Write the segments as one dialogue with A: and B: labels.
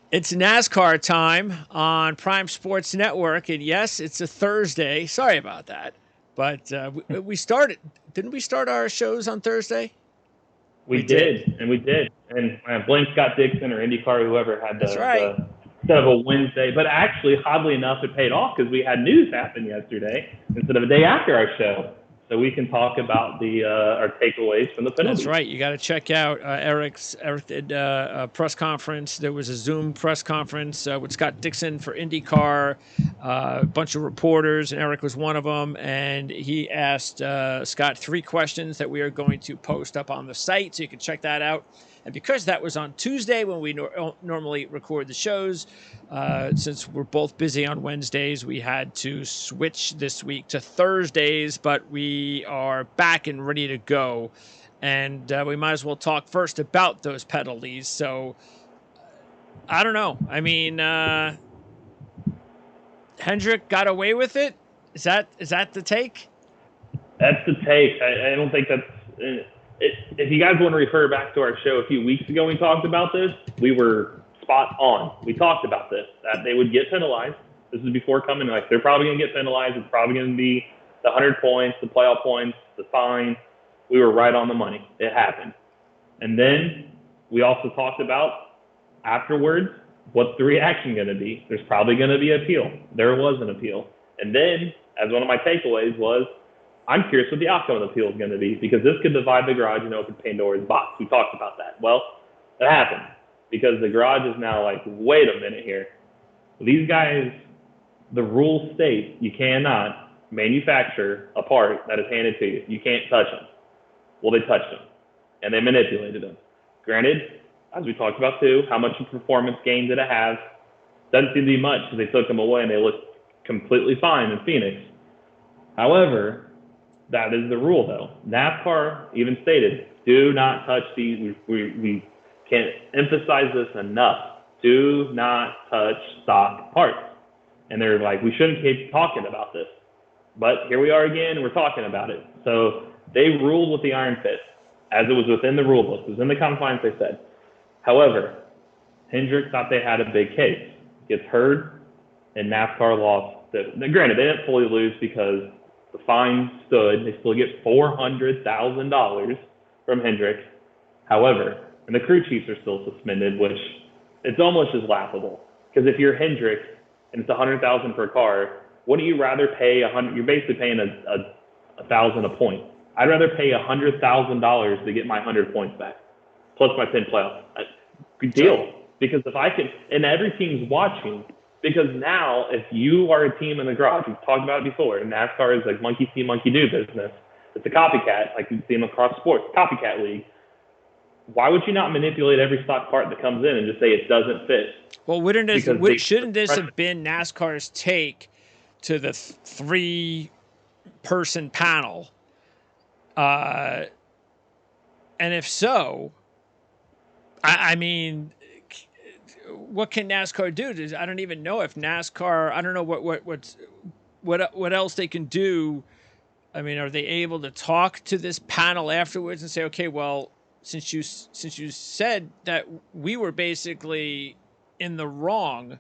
A: It's NASCAR time on Prime Sports Network, and yes, it's a Thursday. Sorry about that, but we started. Didn't we start our shows on Thursday?
B: We
A: We did.
B: did, and we did. And blame Scott Dixon or IndyCar, whoever had
A: That's right.
B: the instead of a Wednesday. But actually, oddly enough, it paid off because we had news happen yesterday instead of a day after our show. So we can talk about the our takeaways from the
A: That's
B: penalties.
A: right. You got to check out Eric did a press conference. There was a Zoom press conference with Scott Dixon for IndyCar, a bunch of reporters, and Eric was one of them. And he asked Scott three questions that we are going to post up on the site, so you can check that out. And because that was on Tuesday when we normally record the shows, since we're both busy on Wednesdays, we had to switch this week to Thursdays, but we are back and ready to go. And we might as well talk first about those penalties. So I don't know. I mean, Hendrick got away with it. Is that the take?
B: That's the take. I don't think that's. If you guys want to refer back to our show a few weeks ago, we talked about this. We were spot on. We talked about this, that they would get penalized. This is before coming. Like, they're probably going to get penalized. It's probably going to be the 100 points, the playoff points, the fine. We were right on the money. It happened. And then we also talked about afterwards, what's the reaction going to be? There's probably going to be an appeal. There was an appeal. And then, as one of my takeaways was, I'm curious what the outcome of the appeal is going to be, because this could divide the garage and open Pandora's box. We talked about that. Well, it happened because the garage is now like, wait a minute here. These guys, the rules state you cannot manufacture a part that is handed to you. You can't touch them. Well, they touched them, and they manipulated them. Granted, as we talked about too, how much performance gain did it have? Doesn't seem to be much because they took them away and they looked completely fine in Phoenix. However, that is the rule, though. NASCAR even stated, do not touch these. We can't emphasize this enough. Do not touch stock parts. And they're like, we shouldn't keep talking about this. But here we are again, we're talking about it. So they ruled with the iron fist, as it was within the rule book. It was in the confines, they said. However, Hendrick thought they had a big case. Gets heard, and NASCAR lost. Granted, they didn't fully lose because the fine stood. They still get $400,000 from Hendrick. However, and the crew chiefs are still suspended, which it's almost as laughable. Because if you're Hendrick and it's $100,000 per car, wouldn't you rather pay $100? You're basically paying a thousand a point. I'd rather pay $100,000 to get my 100 points back, plus my 10 playoffs. Good deal. Because if I can, and every team's watching. Because now, if you are a team in the garage, we've talked about it before, NASCAR is like monkey see, monkey do business. It's a copycat, like you see them across sports, copycat league. Why would you not manipulate every stock part that comes in and just say it doesn't fit?
A: Well, shouldn't this have been NASCAR's take to the three-person panel? And if so, I mean, what can NASCAR do? I don't even know if NASCAR. I don't know what else they can do. I mean, are they able to talk to this panel afterwards and say, okay, well, since you said that we were basically in the wrong,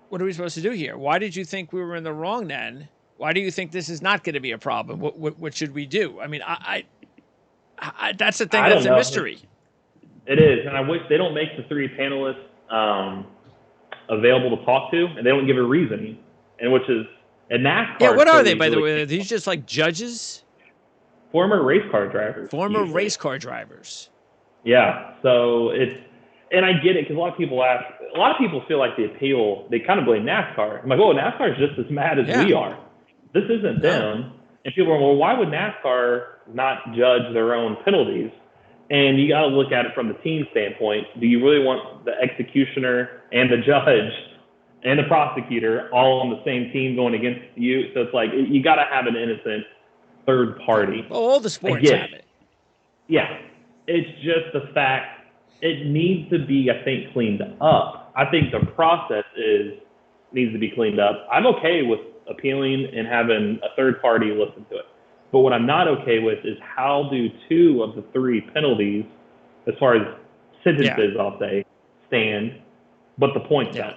A: what are we supposed to do here? Why did you think we were in the wrong then? Why do you think this is not going to be a problem? What should we do? I mean, I that's the thing. That's a mystery.
B: It is, and I wish they don't make the three panelists available to talk to, and they don't give a reason, and which is and NASCAR.
A: Yeah, what are they, by the way? Are these just like judges?
B: Former race car drivers.
A: Race car drivers.
B: Yeah, so it's, and I get it because a lot of people feel like the appeal, they kind of blame NASCAR. I'm like, oh, NASCAR is just as mad as we are. This isn't them. And people are, well, why would NASCAR not judge their own penalties? And you got to look at it from the team standpoint. Do you really want the executioner and the judge and the prosecutor all on the same team going against you? So it's like, you got to have an innocent third party.
A: Well, all the sports have it.
B: Yeah. It's just the fact it needs to be, I think, cleaned up. I think the process needs to be cleaned up. I'm okay with appealing and having a third party listen to it. But what I'm not okay with is how do two of the three penalties, as far as sentences, I'll say, stand, but the points don't.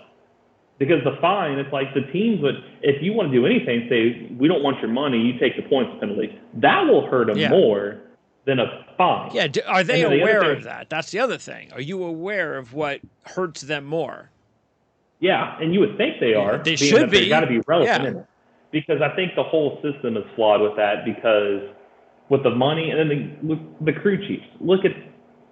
B: Because the fine, it's like the teams would, if you want to do anything, say, we don't want your money, you take the points penalty. That will hurt them more than a fine.
A: Yeah, are they aware of that? That's the other thing. Are you aware of what hurts them more?
B: Yeah, and you would think they are.
A: They should be.
B: They've got to be relevant in it. Because I think the whole system is flawed with that, because with the money and then the crew chiefs, look at,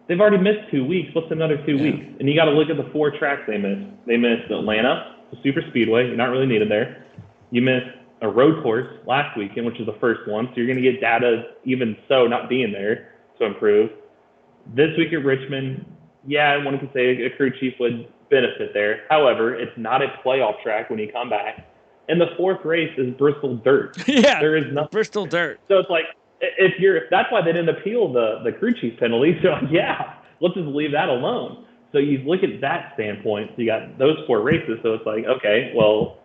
B: they've already missed 2 weeks. What's another 2 weeks? And you got to look at the 4 tracks they missed. They missed Atlanta, the super speedway. You're not really needed there. You missed a road course last weekend, which is the first one. So you're going to get data even so not being there to improve. This week at Richmond, yeah, one could say a crew chief would benefit there. However, it's not a playoff track when you come back. And the 4th race is Bristol dirt. There is nothing.
A: Bristol dirt.
B: So it's like, if that's why they didn't appeal the crew chief penalty. So let's just leave that alone. So you look at that standpoint. So you got those 4 races. So it's like, okay, well,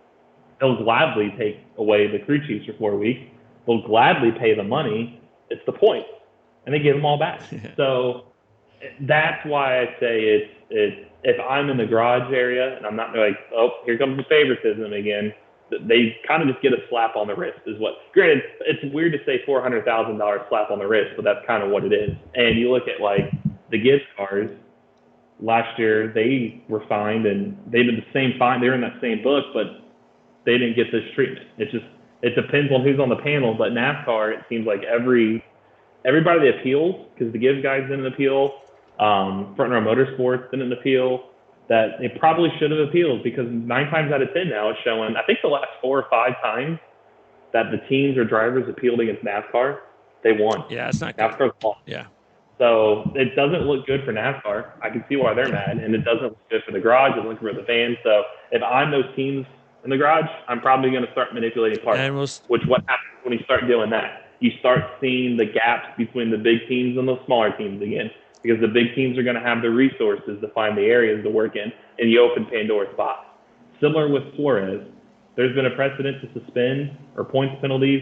B: they'll gladly take away the crew chiefs for 4 weeks. They'll gladly pay the money. It's the points, and they give them all back. So that's why I say it's if I'm in the garage area and I'm not like, oh, here comes the favoritism again. They kind of just get a slap on the wrist is what, granted, it's weird to say $400,000 slap on the wrist, but that's kind of what it is. And you look at like the Gibbs cars last year, they were fined and they did the same fine. They were in that same book, but they didn't get this treatment. It depends on who's on the panel, but NASCAR, it seems like everybody that appeals, because the Gibbs guys didn't appeal, Front Row Motorsports didn't appeal, that they probably should have appealed, because 9 times out of 10 now it's showing, I think the last 4 or 5 times that the teams or drivers appealed against NASCAR, they won.
A: Yeah, it's not
B: NASCAR's
A: good.
B: fault.
A: Yeah.
B: So it doesn't look good for NASCAR. I can see why they're mad, and it doesn't look good for the garage. It doesn't look good for the fans. So if I'm those teams in the garage, I'm probably going to start manipulating parts, which what happens when you start doing that? You start seeing the gaps between the big teams and the smaller teams again. Because the big teams are going to have the resources to find the areas to work in, and you open Pandora's box. Similar with Suarez, there's been a precedent to suspend or points penalties,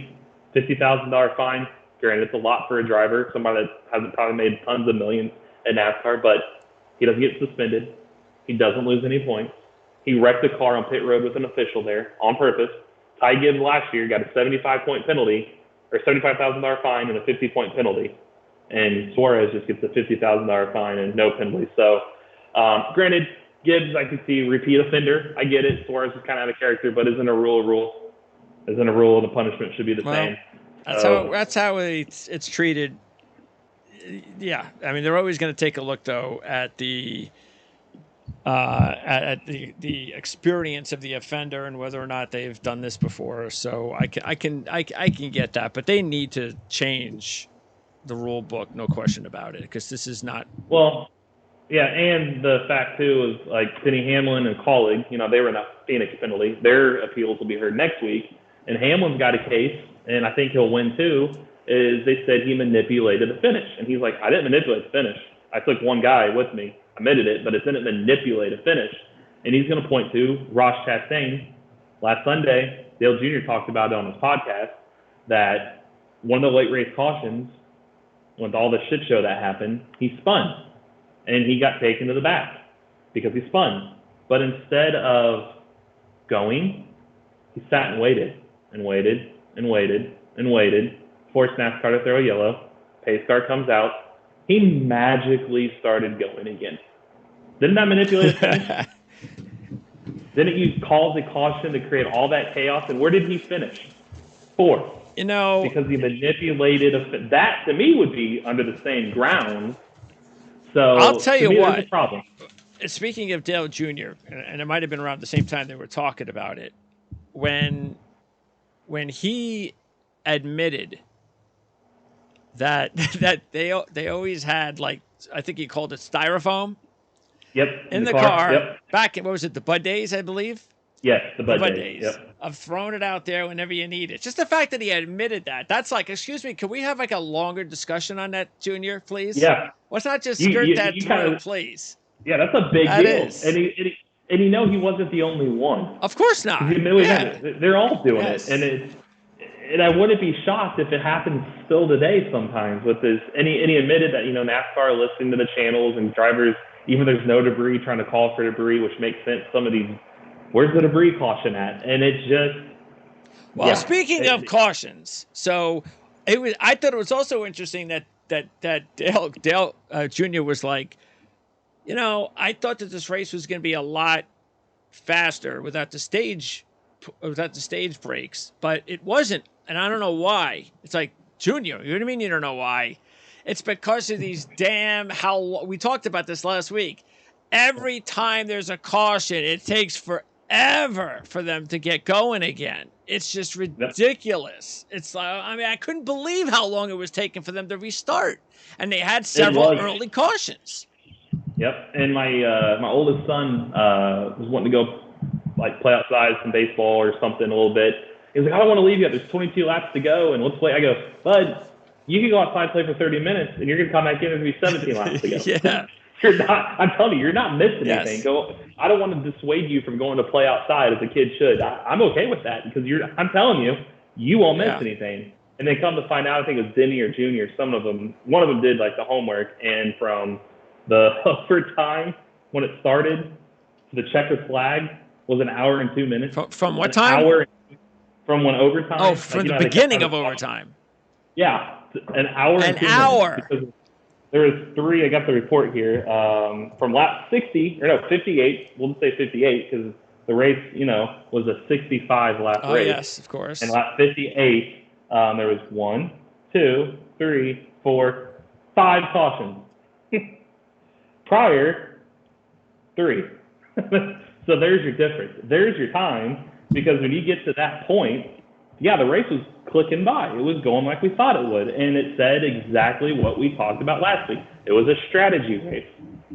B: $50,000 fine. Granted, it's a lot for a driver, somebody that hasn't probably made tons of millions at NASCAR, but he doesn't get suspended. He doesn't lose any points. He wrecked a car on pit road with an official there on purpose. Ty Gibbs last year got a 75-point penalty, or $75,000 fine and a 50-point penalty. And Suarez just gets a $50,000 fine and no penalty. So, granted, Gibbs, I could see repeat offender. I get it. Suarez is kind of out of character, but isn't a rule? Isn't a rule, and the punishment should be the same.
A: That's how it's treated. Yeah, I mean, they're always going to take a look though at the experience of the offender and whether or not they've done this before. So I can get that, but they need to change the rule book, no question about it, because this is not.
B: Well, yeah, and the fact too is like Denny Hamlin and colleague, they were in a Phoenix penalty. Their appeals will be heard next week, and Hamlin's got a case, and I think he'll win too. Is they said he manipulated the finish, and he's like, I didn't manipulate the finish. I took one guy with me, admitted it, but it didn't manipulate a finish. And he's going to point to Ross Chastain. Last Sunday, Dale Jr. talked about it on his podcast that one of the late race cautions, with all the shit show that happened, he spun, and he got taken to the back because he spun. But instead of going, he sat and waited and waited and waited and waited, forced NASCAR to throw a yellow. Pace car comes out. He magically started going again. Didn't that manipulate the finish? Didn't you call the caution to create all that chaos? And where did he finish? 4th. Because he manipulated that, to me, would be under the same ground. So
A: I'll tell you what.
B: There's a problem.
A: Speaking of Dale Jr., and it might have been around the same time they were talking about it, when he admitted that they always had, like, I think he called it styrofoam.
B: Yep.
A: In the car. Back in, what was it, the Bud days, I believe?
B: Yes, the Bud days. Yep.
A: I've thrown it out there whenever you need it. Just the fact that he admitted that's like, excuse me, can we have like a longer discussion on that, Junior, please?
B: Yeah.
A: Let's not just skirt that through, please.
B: Yeah, that's a big deal.
A: Is.
B: And he wasn't the only one.
A: Of course not.
B: They're all doing it. And I wouldn't be shocked if it happens still today sometimes with this. And he admitted that, NASCAR listening to the channels and drivers, even there's no debris, trying to call for debris, which makes sense. Some of these, where's the debris caution at? And it's just,
A: well, speaking of cautions, so I thought it was also interesting that Dale Jr. was like, I thought that this race was going to be a lot faster without the stage breaks, but it wasn't, and I don't know why. It's like, Junior, you know what I mean? You don't know why. It's because of these we talked about this last week. Every time there's a caution, it takes forever for them to get going again. It's just ridiculous. It's like, I couldn't believe how long it was taking for them to restart, and they had several early cautions.
B: Yep, and my oldest son was wanting to go play outside some baseball or something a little bit. He was like, I don't want to leave yet. There's 22 laps to go, and let's play. I go, bud, you can go outside and play for 30 minutes, and you're going to come back in and be 17 laps to go.
A: Yeah.
B: You're not. I'm telling you, you're not missing anything.
A: Yes.
B: Go. I don't want to dissuade you from going to play outside as a kid should. I'm okay with that because I'm telling you, you won't miss anything. And then come to find out, I think it was Denny or Junior. One of them did the homework, and from the overtime when it started to the checkered flag was an hour and 2 minutes.
A: From what time?
B: From when overtime.
A: Oh, from the beginning of overtime.
B: Yeah, an hour.
A: An hour.
B: Because there was 3. I got the report here from lap 58. We'll just say 58 because the race, was a 65 lap race.
A: Oh yes, of course.
B: And lap 58, there was 1, 2, 3, 4, 5 cautions. Prior, 3. So there's your difference. There's your time, because when you get to that point, the race was clicking by. It was going like we thought it would, and it said exactly what we talked about last week. It was a strategy race.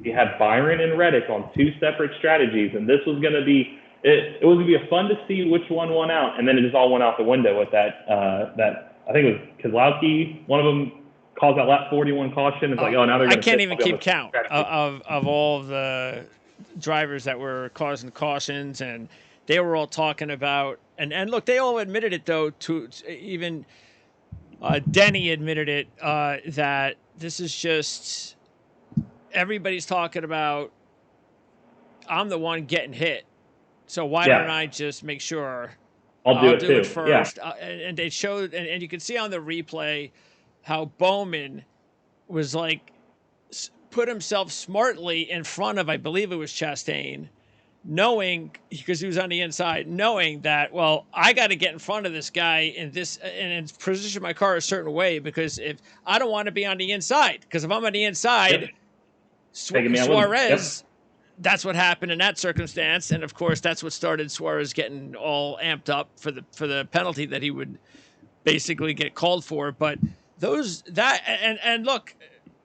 B: You had Byron and Reddick on 2 separate strategies, and this was going to be it was going to be fun to see which one won out, and then it just all went out the window with that I think it was Kozlowski, one of them calls that lap 41 caution. It's now they're going to.
A: I can't even keep count of all the drivers that were causing cautions, and they were all talking about, and look, they all admitted it though. To even Denny admitted it that this is just everybody's talking about. I'm the one getting hit, so why don't I just make sure
B: I'll do it
A: first?
B: Yeah.
A: And they showed, and you can see on the replay how Bowman was put himself smartly in front of, I believe it was Chastain, knowing, because he was on the inside, knowing that, well, I got to get in front of this guy and position my car a certain way, because if I don't want to be on the inside, because if I'm on the inside, Suarez, that's what happened in that circumstance. And of course, that's what started Suarez getting all amped up for the penalty that he would basically get called for. But and look,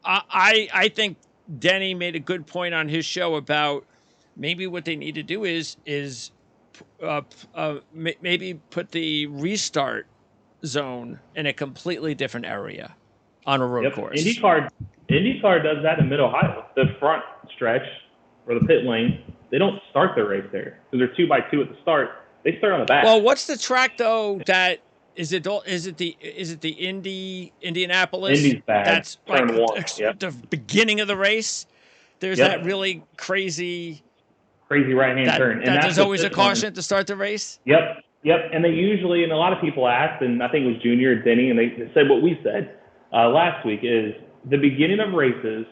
A: I think Denny made a good point on his show about maybe what they need to do is maybe put the restart zone in a completely different area on a road course.
B: IndyCar does that in Mid-Ohio. The front stretch or the pit lane, they don't start their race there because they're 2x2 at the start. They start on the back.
A: Well, what's the track though that? Is it the Indianapolis?
B: Indy's bad.
A: That's
B: Turn 1.
A: The beginning of the race. There's that really crazy
B: right-hand turn.
A: And there's always a caution to start the race?
B: Yep. And they usually, and a lot of people asked, and I think it was Junior or Denny, and they said what we said last week is the beginning of races,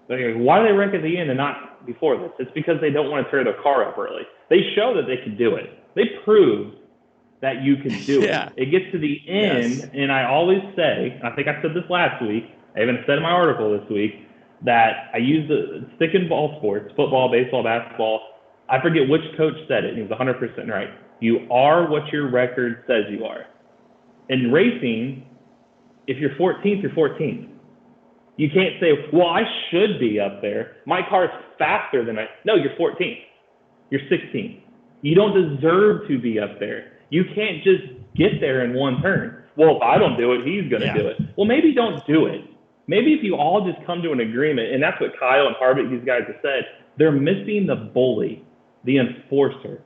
B: why do they rank at the end and not before this? It's because they don't want to tear their car up early. They show that they can do it. They proved that you can do it. It gets to the end, and I always say, I think I said this last week, I even said in my article this week, that I use the stick in ball sports, football, baseball, basketball. I forget which coach said it, and he was 100% right. You are what your record says you are. In racing, if you're 14th, you're 14th. You can't say, well, I should be up there. My car's faster than No, you're 14th. You're 16th. You don't deserve to be up there. You can't just get there in one turn. Well, if I don't do it, he's going to do it. Well, maybe don't do it. Maybe if you all just come to an agreement, and that's what Kyle and Harvick, these guys have said, they're missing the bully, the enforcer,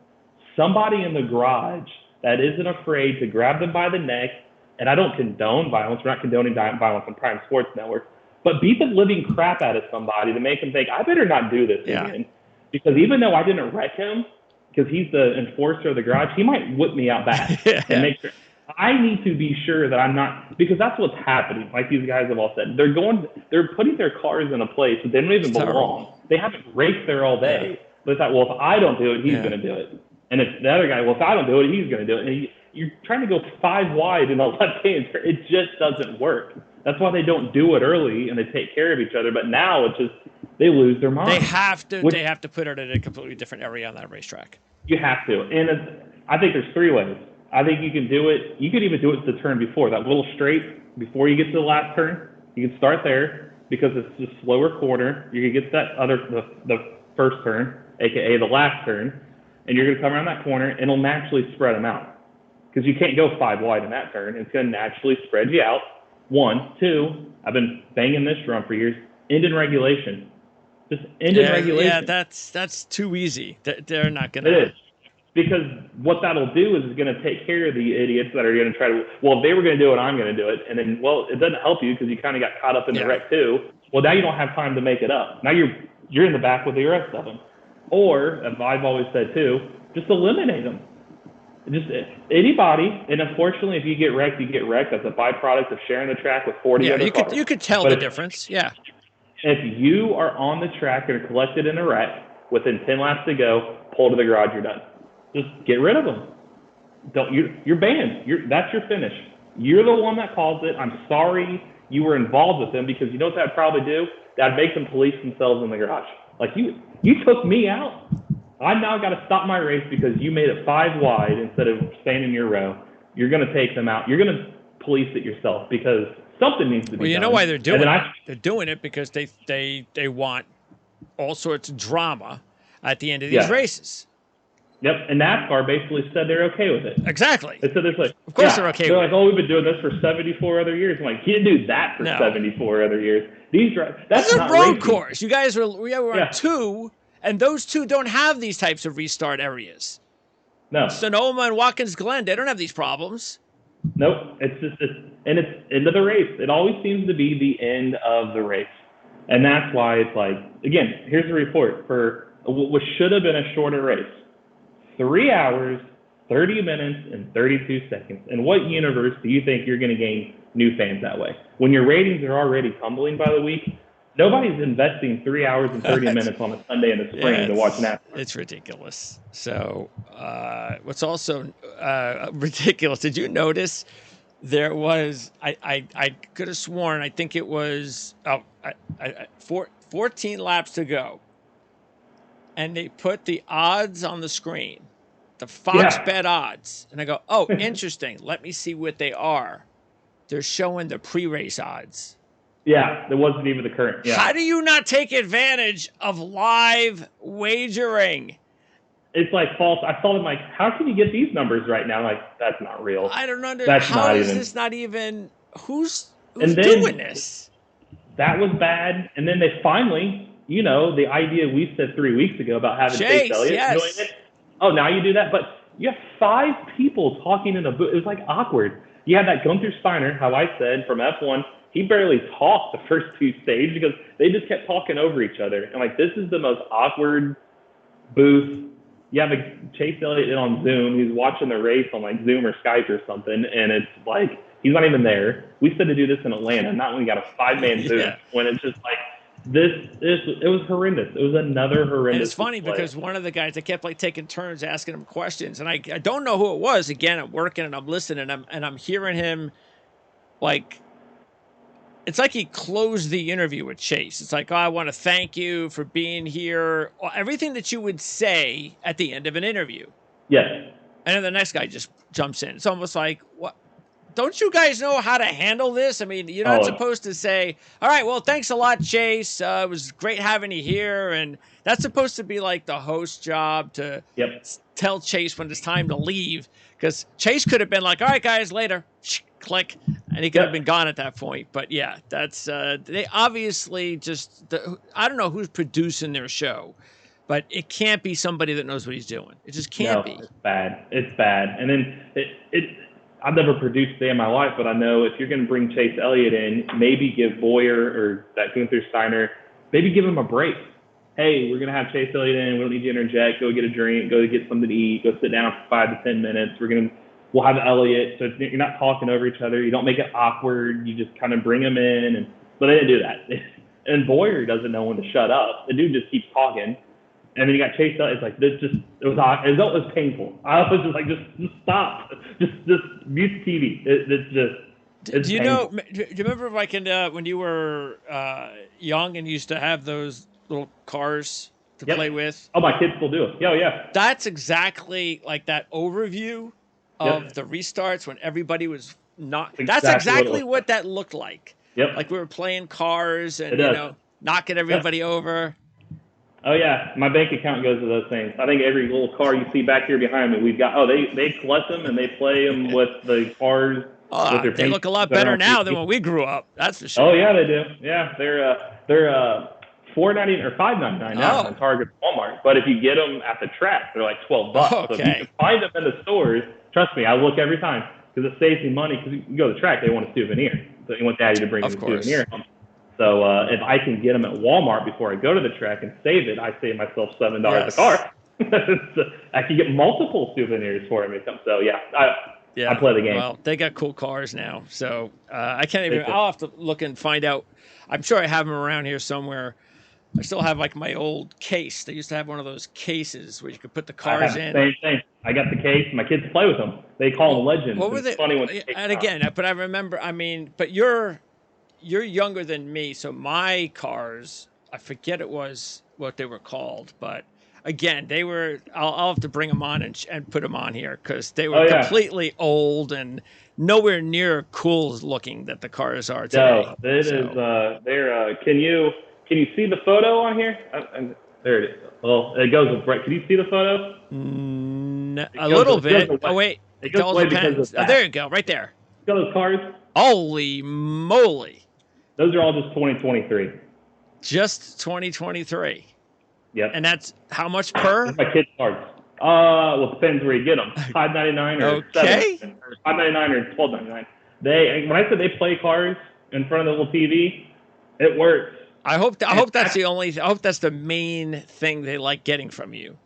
B: somebody in the garage that isn't afraid to grab them by the neck. And I don't condone violence. We're not condoning violence on Prime Sports Network. but beat the living crap out of somebody to make him think, I better not do this again. Because even though I didn't wreck him, because he's the enforcer of the garage, he might whip me out back and make sure. I need to be sure that I'm not, because that's what's happening. Like these guys have all said, they're putting their cars in a place that they don't even belong. They haven't raced there all day. But it's like, well, if I don't do it, he's going to do it. And if the other guy, well, if I don't do it, he's going to do it. And you're trying to go 5 wide in a left-hand turn. It just doesn't work. That's why they don't do it early and they take care of each other. But now it's just, they lose their mind.
A: They have to put it in a completely different area on that racetrack.
B: You have to. And I think there's 3 ways. I think you can do it. You could even do it the turn before, that little straight before you get to the last turn. You can start there because it's a slower corner. You can get that the first turn, aka the last turn, and you're going to come around that corner and it'll naturally spread them out because you can't go 5 wide in that turn. It's going to naturally spread you out. 1, 2. I've been banging this drum for years. End in regulation. Just end in regulation.
A: Yeah, that's too easy. They're not going to.
B: It is. Because what that'll do is it's going to take care of the idiots that are going to try to, well, if they were going to do it, I'm going to do it. And then, well, it doesn't help you because you kind of got caught up in the wreck too. Well, now you don't have time to make it up. Now you're in the back with the rest of them. Or, as I've always said too, just eliminate them. Just anybody. And unfortunately, if you get wrecked, you get wrecked. That's a byproduct of sharing the track with 40 other cars.
A: You could tell the difference. Yeah.
B: If you are on the track and are collected in a wreck within 10 laps to go, pull to the garage, you're done. Just get rid of them. You're banned. That's your finish. You're the one that caused it. I'm sorry you were involved with them because you know what that'd probably do? That'd make them police themselves in the garage. Like you took me out. I now got to stop my race because you made it 5 wide instead of staying in your row. You're going to take them out. You're going to police it yourself because something needs to be done.
A: Well, you know why they're doing it? They're doing it because they want all sorts of drama at the end of these races.
B: Yep, and NASCAR basically said they're okay with it.
A: Exactly.
B: They said they're like,
A: of course they're okay.
B: They're like, oh, we've been doing this for 74 other years. I'm like, you didn't do that for 74 other years. That's
A: a road course. You guys were on 2, and those 2 don't have these types of restart areas.
B: No.
A: Sonoma and Watkins Glen, they don't have these problems.
B: Nope. It's end of the race. It always seems to be the end of the race, and that's why it's like, again, here's a report for what should have been a shorter race. 3 hours, 30 minutes, and 32 seconds. In what universe do you think you're going to gain new fans that way? When your ratings are already tumbling by the week, nobody's investing 3 hours and 30 minutes on a Sunday in the spring to watch NASCAR.
A: It's ridiculous. So what's also ridiculous, did you notice there was, I could have sworn, I think it was 14 laps to go. And they put the odds on the screen, the Fox Bet odds. And I go, oh, interesting. Let me see what they are. They're showing the pre-race odds.
B: Yeah, there wasn't even the current. Yeah.
A: How do you not take advantage of live wagering?
B: It's like false. I saw them like, how can you get these numbers right now? Like, that's not real.
A: I don't understand. How is this not even, who's doing this?
B: That was bad. And then they finally... You know, the idea we said 3 weeks ago about having Chase Elliott doing it. Oh, now you do that? But you have 5 people talking in a booth. It was like awkward. You had that Gunther Steiner, how I said, from F1. He barely talked the first 2 stages because they just kept talking over each other. And, like, this is the most awkward booth. You have Chase Elliott on Zoom. He's watching the race on, like, Zoom or Skype or something. And it's like, he's not even there. We said to do this in Atlanta, not when we got a 5-man Zoom. When it's just like, it was horrendous. It was another horrendous.
A: And it's funny because one of the guys, I kept like taking turns asking him questions, and I don't know who it was. Again, I'm working and I'm listening, and I'm hearing him like, it's like he closed the interview with Chase. It's like, oh, I want to thank you for being here. Everything that you would say at the end of an interview.
B: Yes.
A: And then the next guy just jumps in. It's almost like, what? Don't you guys know how to handle this? I mean, you're not supposed to say, all right, well, thanks a lot, Chase. It was great having you here. And that's supposed to be like the host job to tell Chase when it's time to leave. Because Chase could have been like, all right, guys, later. Click. And he could have been gone at that point. But, yeah, that's they obviously just I don't know who's producing their show. But it can't be somebody that knows what he's doing. It just can't be.
B: It's bad. It's bad. And then I've never produced a day in my life, but I know if you're going to bring Chase Elliott in, maybe give Boyer or that Gunther Steiner, maybe give him a break. Hey, we're going to have Chase Elliott in. We don't need you to interject. Go get a drink. Go get something to eat. Go sit down for 5 to 10 minutes. We'll have Elliott, so you're not talking over each other. You don't make it awkward. You just kind of bring him in. But they didn't do that. And Boyer doesn't know when to shut up. The dude just keeps talking. And then you got Chase Elliott. It's like, it was painful. I was just like, just stop. Just mute the TV. It's
A: do you
B: painful.
A: know? Do you remember like when you were young and you used to have those little cars to play with?
B: Oh, my kids still do it. Yeah.
A: That's exactly like that overview of the restarts when everybody was not. That's exactly what that looked like.
B: Yep.
A: Like we were playing cars and knocking everybody over.
B: Oh yeah, my bank account goes to those things. I think every little car you see back here behind me, we've got. Oh, they collect them and they play them with the cars. With
A: they look a lot better now than when we grew up. That's for sure.
B: Oh yeah, they do. Yeah, they're $4.99 or $5.99 now in Target, Walmart. But if you get them at the track, they're like $12.
A: Okay.
B: So if you can find them in the stores, trust me, I look every time because it saves me money. Because you go to the track, they want a souvenir. So you want Daddy to bring you a souvenir home. So if I can get them at Walmart before I go to the track and save it, I save myself $7 a car. So I can get multiple souvenirs for me. So I play the game.
A: Well, they got cool cars now, so I can't even. I'll have to look and find out. I'm sure I have them around here somewhere. I still have like my old case. They used to have one of those cases where you could put the cars in.
B: Same thing. I got the case. My kids play with them. They call them legends.
A: What were they?
B: Funny when
A: and again, but I remember. I mean, but you're younger than me, so my cars, I forget it was what they were called, but again, they were. I'll have to bring them on and put them on here because they were completely old and nowhere near cool looking that the cars are today.
B: No, it is. They're. Can you see the photo on here? There it is. Well, it goes with Brett. Can you see the photo?
A: A little bit. Oh wait,
B: it goes away because of that.
A: Oh, there you go, right there.
B: See those cars?
A: Holy moly!
B: Those are all just 2023.
A: Just 2023.
B: Yep.
A: And that's how much per?
B: That's my kids' cards. Well, it depends where you get them. $5.99 or $7, or $5.99 or $12.99. When I said they play cars in front of the little TV, it works.
A: I hope that's the main thing they like getting from you.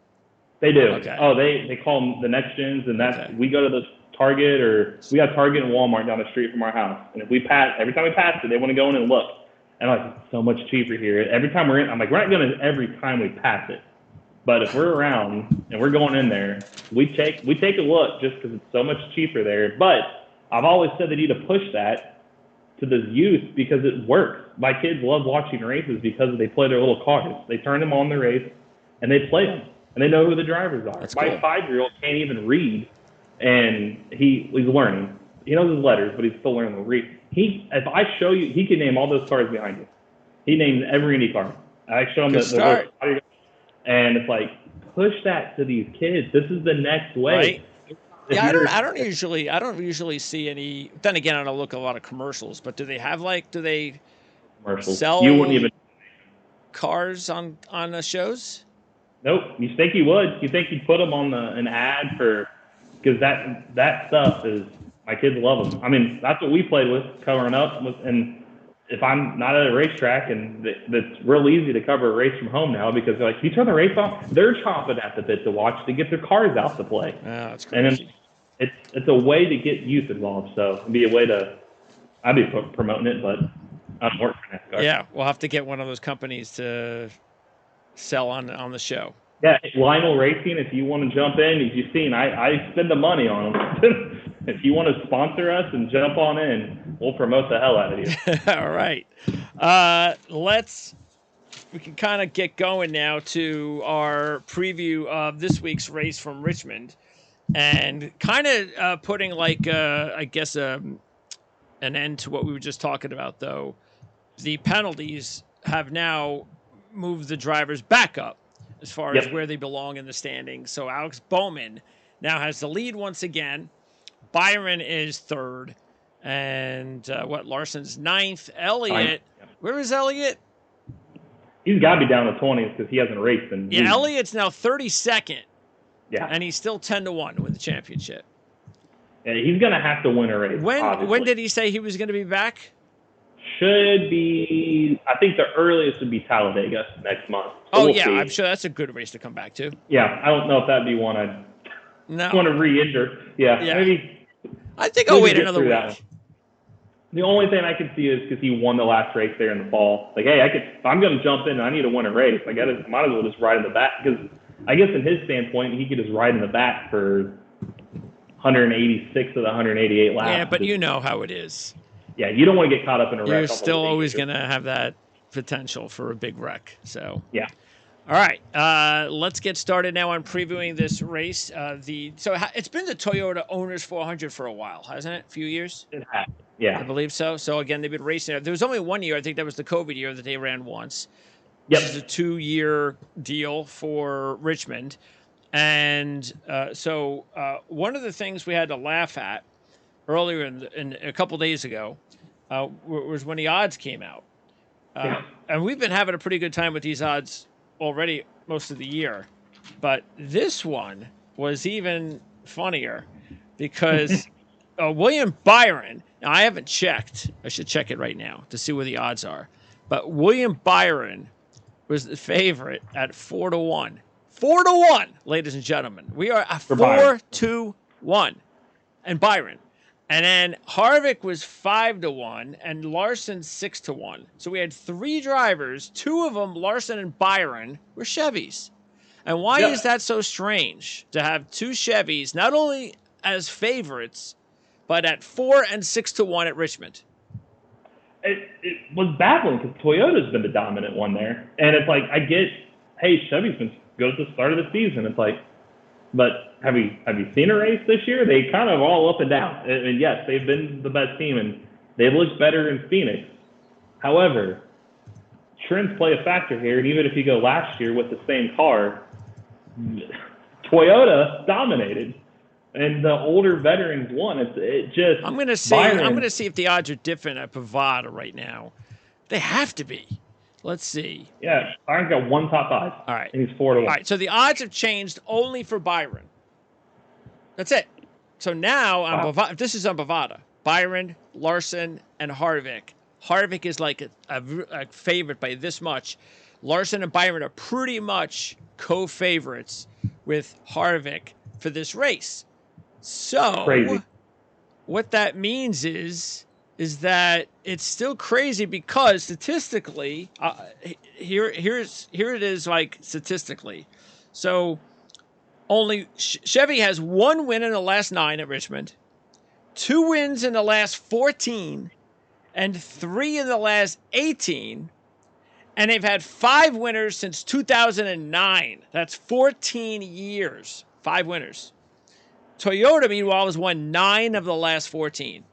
B: They do.
A: Okay.
B: Oh, they call them the next gens, and we go to the Target, or we got Target and Walmart down the street from our house. And if we pass, every time we pass it, they want to go in and look. And I'm like, it's so much cheaper here. Every time we're in, I'm like, we're not going to every time we pass it. But if we're around and we're going in there, we take a look just because it's so much cheaper there. But I've always said they need to push that to the youth because it works. My kids love watching races because they play their little cars. They turn them on the race and they play them. And they know who the drivers are.
A: That's
B: My
A: cool.
B: 5-year-old can't even read, and he's learning. He knows his letters, but he's still learning to read. If I show you, he can name all those cars behind you. He names every Indy car. I show him the and it's like, push that to these kids. This is the next way.
A: Right. Yeah, I don't usually see any. Then again, I don't look at a lot of commercials. But do they
B: commercials?
A: Sell
B: you wouldn't even
A: cars on the shows?
B: Nope. You think you would? You think you'd put them on an ad for? Because that stuff is, my kids love them. I mean, that's what we played with covering up. And if I'm not at a racetrack, and it's real easy to cover a race from home now because they're like, you turn the race off, they're chomping at the bit to watch to get their cars out to play.
A: Yeah, that's crazy.
B: And it's a way to get youth involved. So it'd be a way to, I'd be promoting it, but I don't work for NASCAR.
A: Yeah, we'll have to get one of those companies to sell on the show.
B: Yeah, Lionel Racing, if you want to jump in, as you've seen, I spend the money on them. If you want to sponsor us and jump on in, we'll promote the hell out of you.
A: All right. We can kind of get going now to our preview of this week's race from Richmond, and kind of putting like, I guess, an end to what we were just talking about, though. The penalties have now moved the drivers back up as far as where they belong in the standings. So Alex Bowman now has the lead once again. Byron is third. And Larson's ninth. Elliott, where is Elliott?
B: He's got to be down to 20th because he hasn't raced in weeks.
A: Elliott's now 32nd.
B: Yeah.
A: And he's still 10-1 to win the championship.
B: And he's going to have to win a race.
A: When did he say he was going to be back?
B: Should be, I think the earliest would be Talladega next month.
A: So we'll see. I'm sure that's a good race to come back to.
B: Yeah, I don't know if that'd be one I'd want to re-enter. Yeah, maybe.
A: I think I'll wait another week.
B: The only thing I could see is because he won the last race there in the fall. Like, hey, if I'm going to jump in and I need to win a race, might as well just ride in the back. Because I guess in his standpoint, he could just ride in the back for 186 of the 188 laps.
A: Yeah, but you know how it is.
B: Yeah, you don't want to get caught up in a wreck.
A: You're still always going to have that potential for a big wreck. So
B: yeah.
A: All right, let's get started now on previewing this race. It's been the Toyota Owners 400 for a while, hasn't it? A few years?
B: It has. Yeah.
A: I believe so. So, again, they've been racing. There was only 1 year. I think that was the COVID year that they ran once.
B: Yep.
A: This is a 2-year deal for Richmond. And one of the things we had to laugh at earlier in a couple days ago was when the odds came out. And we've been having a pretty good time with these odds already most of the year. But this one was even funnier because William Byron, now I haven't checked. I should check it right now to see where the odds are. But William Byron was the favorite at 4-1. 4-1, ladies and gentlemen. We are a 4-1. And Byron. And then Harvick was 5-1 and Larson 6-1. So we had 3 drivers, 2 of them, Larson and Byron, were Chevys. And why is that so strange to have 2 Chevys, not only as favorites, but at 4 and 6-1 at Richmond?
B: It was baffling because Toyota's been the dominant one there. And it's like, I get, hey, Chevy's been good at the start of the season. It's like, but have you seen a race this year? They kind of all up and down. And yes, they've been the best team, and they looked better in Phoenix. However, trends play a factor here. And even if you go last year with the same car, Toyota dominated, and the older veterans won. I'm
A: going to see if the odds are different at Bovada right now. They have to be. Let's see.
B: Yeah, Byron's got 1 top 5.
A: All right.
B: And he's 4-1.
A: All right, so the odds have changed only for Byron. That's it. So now, this is on Bovada. Byron, Larson, and Harvick. Harvick is like a favorite by this much. Larson and Byron are pretty much co-favorites with Harvick for this race. So
B: crazy.
A: What that means is that it's still crazy because statistically, here it is like statistically. So only Chevy has 1 win in the last 9 at Richmond, 2 wins in the last 14, and 3 in the last 18. And they've had 5 winners since 2009. That's 14 years. 5 winners. Toyota, meanwhile, has won 9 of the last 14.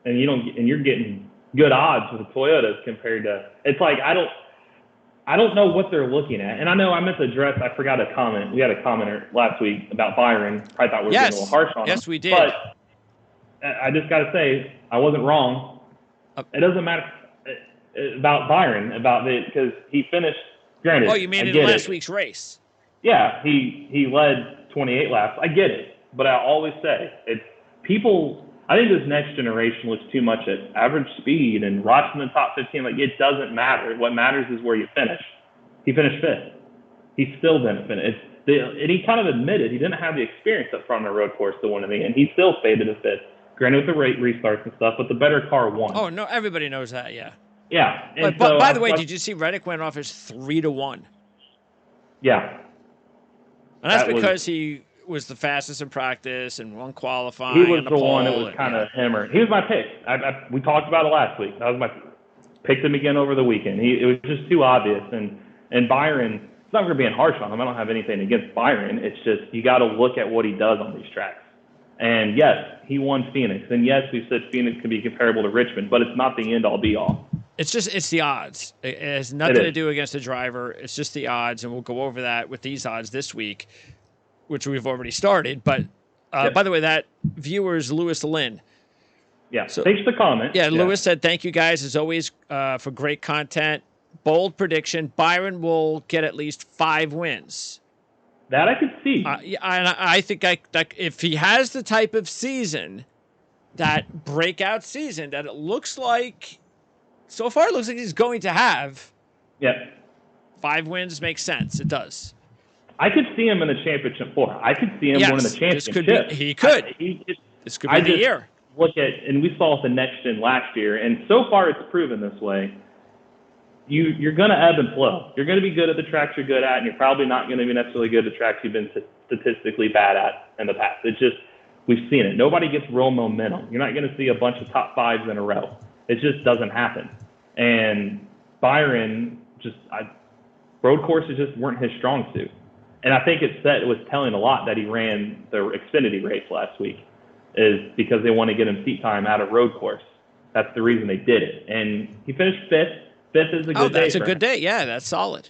B: And you're getting good odds with the Toyotas compared to. It's like I don't know what they're looking at. And I know I meant to address. I forgot a comment. We had a commenter last week about Byron. I thought we were getting a little harsh on him.
A: Yes, we did.
B: But I just got to say I wasn't wrong. It doesn't matter about Byron because he finished. Granted,
A: you mean in last week's race?
B: Yeah, he led 28 laps. I get it, but I always say it's people. I think this next generation looks too much at average speed and watching the top 15. Like, it doesn't matter. What matters is where you finish. He finished 5th. He still didn't finish. And he kind of admitted he didn't have the experience up front on a road course to win in the end. He still faded a 5th. Granted, with the rate restarts and stuff, but the better car won.
A: Oh, no, everybody knows that, yeah.
B: Yeah.
A: But by the way, did you see Reddick went off as 3-1?
B: Yeah.
A: And that's because he was the fastest in practice and won qualifying.
B: He was the one that was kind of hammering. He was my pick. We talked about it last week. That was my picked him again over the weekend. It was just too obvious. And Byron, it's not for being harsh on him. I don't have anything against Byron. It's just you got to look at what he does on these tracks. And yes, he won Phoenix. And yes, we said Phoenix could be comparable to Richmond, but it's not the end all be all.
A: It's the odds. It has nothing to do against the driver. It's just the odds, and we'll go over that with these odds this week, which we've already started. But by the way, that viewer is Lewis Lynn.
B: Yeah, so, thanks for the comment.
A: Yeah, Lewis said, thank you guys, as always, for great content. Bold prediction, Byron will get at least 5 wins.
B: That I could see.
A: Yeah, and I think that if he has the type of season, that breakout season that it looks like, so far it looks like he's going to have.
B: Yep.
A: 5 wins makes sense. It does.
B: I could see him in the championship 4. I could see him winning the championship.
A: He could. This could be the year.
B: Look at, and we saw it the next gen last year, and so far it's proven this way. You're going to ebb and flow. You're going to be good at the tracks you're good at, and you're probably not going to be necessarily good at the tracks you've been statistically bad at in the past. It's just, we've seen it. Nobody gets real momentum. You're not going to see a bunch of top 5s in a row. It just doesn't happen. And Byron, road courses just weren't his strong suit. And I think it was telling a lot that he ran the Xfinity race last week, is because they want to get him seat time out of road course. That's the reason they did it. And he finished 5th. 5th is a good day.
A: That's a good day. Yeah, that's solid.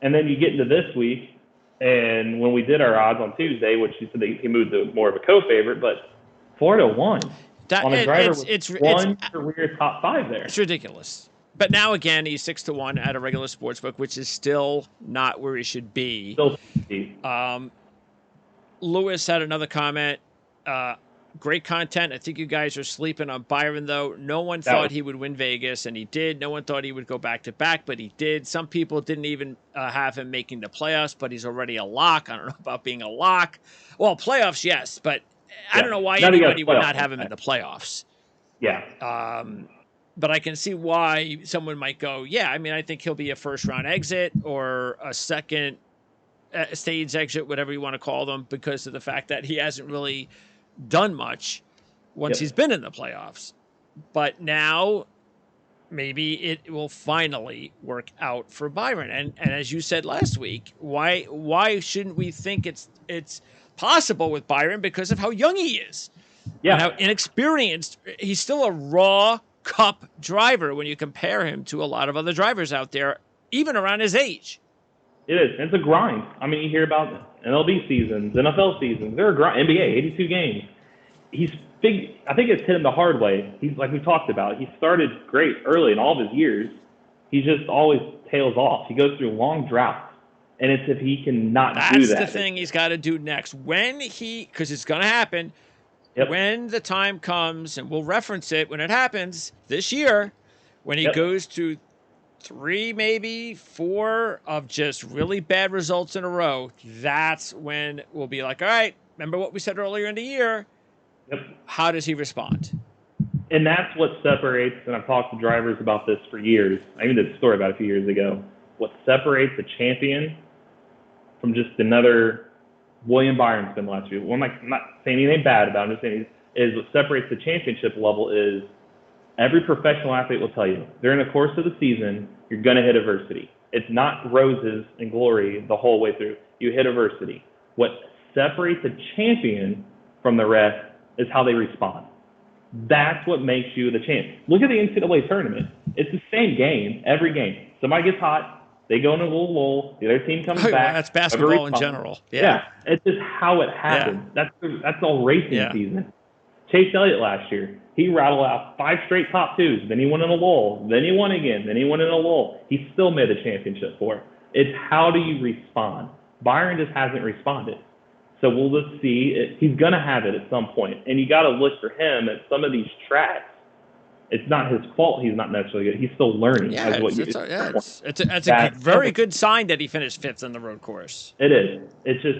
B: And then you get into this week, and when we did our odds on Tuesday, which he said he moved to more of a co-favorite, but 4-1 on a driver with one career top 5 there.
A: It's ridiculous. But now again, he's 6-1 at a regular sportsbook, which is still not where he should be. Lewis had another comment. Great content. I think you guys are sleeping on Byron, though. No one thought he would win Vegas, and he did. No one thought he would go back-to-back, but he did. Some people didn't even have him making the playoffs, but he's already a lock. I don't know about being a lock. Well, playoffs, yes, but I don't know why anybody would not have him in the playoffs.
B: Yeah.
A: But I can see why someone might go, yeah, I mean, I think he'll be a first-round exit or a second stage exit, whatever you want to call them, because of the fact that he hasn't really done much once he's been in the playoffs. But now maybe it will finally work out for Byron. And as you said last week, why shouldn't we think it's possible with Byron? Because of how young he is.
B: Yeah.
A: And how inexperienced. He's still a raw Cup driver when you compare him to a lot of other drivers out there, even around his age.
B: It is. It's a grind. I mean, you hear about MLB seasons, NFL seasons. They're a grind. NBA, 82 games. He's big. I think it's hit him the hard way. He's like we talked about. He started great early in all of his years. He just always tails off. He goes through long droughts. And it's if he cannot do that.
A: That's the thing he's got to do next. Because it's going to happen. Yep. When the time comes, and we'll reference it when it happens this year, when he goes to 3, maybe 4 of just really bad results in a row, that's when we'll be like, all right, remember what we said earlier in the year?
B: Yep.
A: How does he respond?
B: And that's what separates, and I've talked to drivers about this for years. I even did a story about it a few years ago. What separates a champion from just another William Byron's been last year. Well, I'm not saying anything bad about him. I'm just saying is what separates the championship level is every professional athlete will tell you during the course of the season, you're going to hit adversity. It's not roses and glory the whole way through. You hit adversity. What separates a champion from the rest is how they respond. That's what makes you the champ. Look at the NCAA tournament. It's the same game every game. Somebody gets hot. They go in a little lull. The other team comes back.
A: That's basketball in general.
B: Yeah. It's just how it happens. Yeah. That's all racing season. Chase Elliott last year, he rattled out 5 straight top 2s. Then he went in a lull. Then he won again. Then he went in a lull. He still made the championship for it. It's how do you respond? Byron just hasn't responded. So we'll just see. He's going to have it at some point. And you got to look for him at some of these tracks. It's not his fault he's not necessarily good. He's still learning.
A: It's a very good sign that he finished 5th on the road course.
B: It is. It's just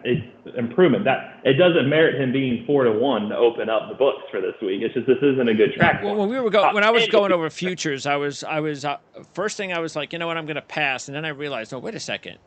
B: it's improvement. That it doesn't merit him being 4-1 to open up the books for this week. It's just this isn't a good track.
A: Well, when I was going over futures, I was first thing I was like, you know what, I'm going to pass, and then I realized, oh, wait a second.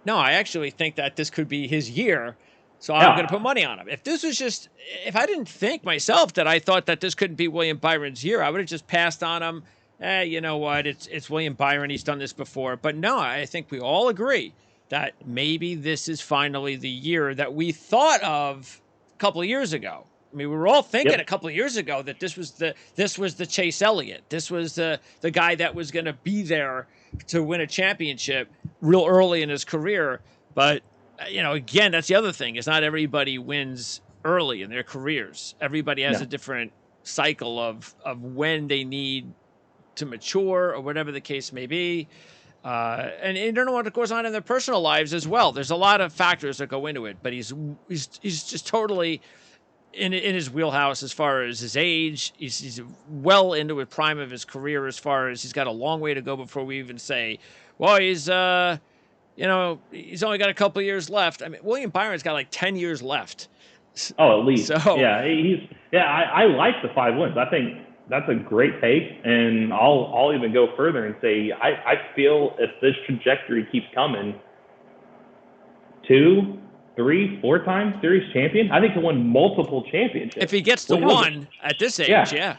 A: No, I actually think that this could be his year. So I'm going to put money on him. If I didn't think myself that I thought that this couldn't be William Byron's year, I would have just passed on him. You know what? It's William Byron. He's done this before. But no, I think we all agree that maybe this is finally the year that we thought of a couple of years ago. I mean, we were all thinking a couple of years ago that this was the Chase Elliott. This was the guy that was going to be there to win a championship real early in his career. But again, that's the other thing is not everybody wins early in their careers. Everybody has a different cycle of when they need to mature or whatever the case may be. And you don't know what goes on in their personal lives as well. There's a lot of factors that go into it, but he's just totally in his wheelhouse as far as his age. He's well into the prime of his career as far as he's got a long way to go before we even say, well, he's he's only got a couple years left. I mean, William Byron's got like 10 years left.
B: Oh, at least.
A: So
B: yeah, I like the 5 wins. I think that's a great take, and I'll even go further and say I feel if this trajectory keeps coming, 2, 3, 4 times series champion. I think he'll win multiple championships.
A: If he gets to one at this age, yeah.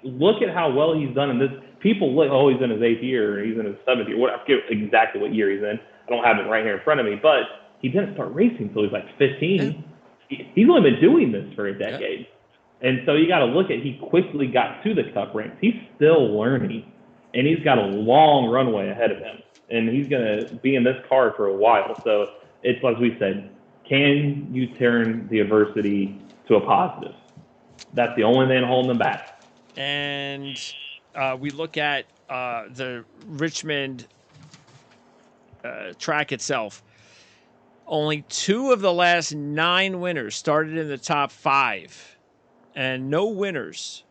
B: Look at how well he's done in this. People look, he's in his 8th year, or he's in his 7th year. I forget exactly what year he's in. I don't have it right here in front of me, but he didn't start racing until he was like 15. Yeah. He's only been doing this for a decade. Yeah. And so you got to look at, he quickly got to the Cup ranks. He's still learning, and he's got a long runway ahead of him. And he's going to be in this car for a while. So it's like we said, can you turn the adversity to a positive? That's the only thing holding them back.
A: And we look at the Richmond track itself. Only 2 of the last 9 winners started in the top 5, and no winners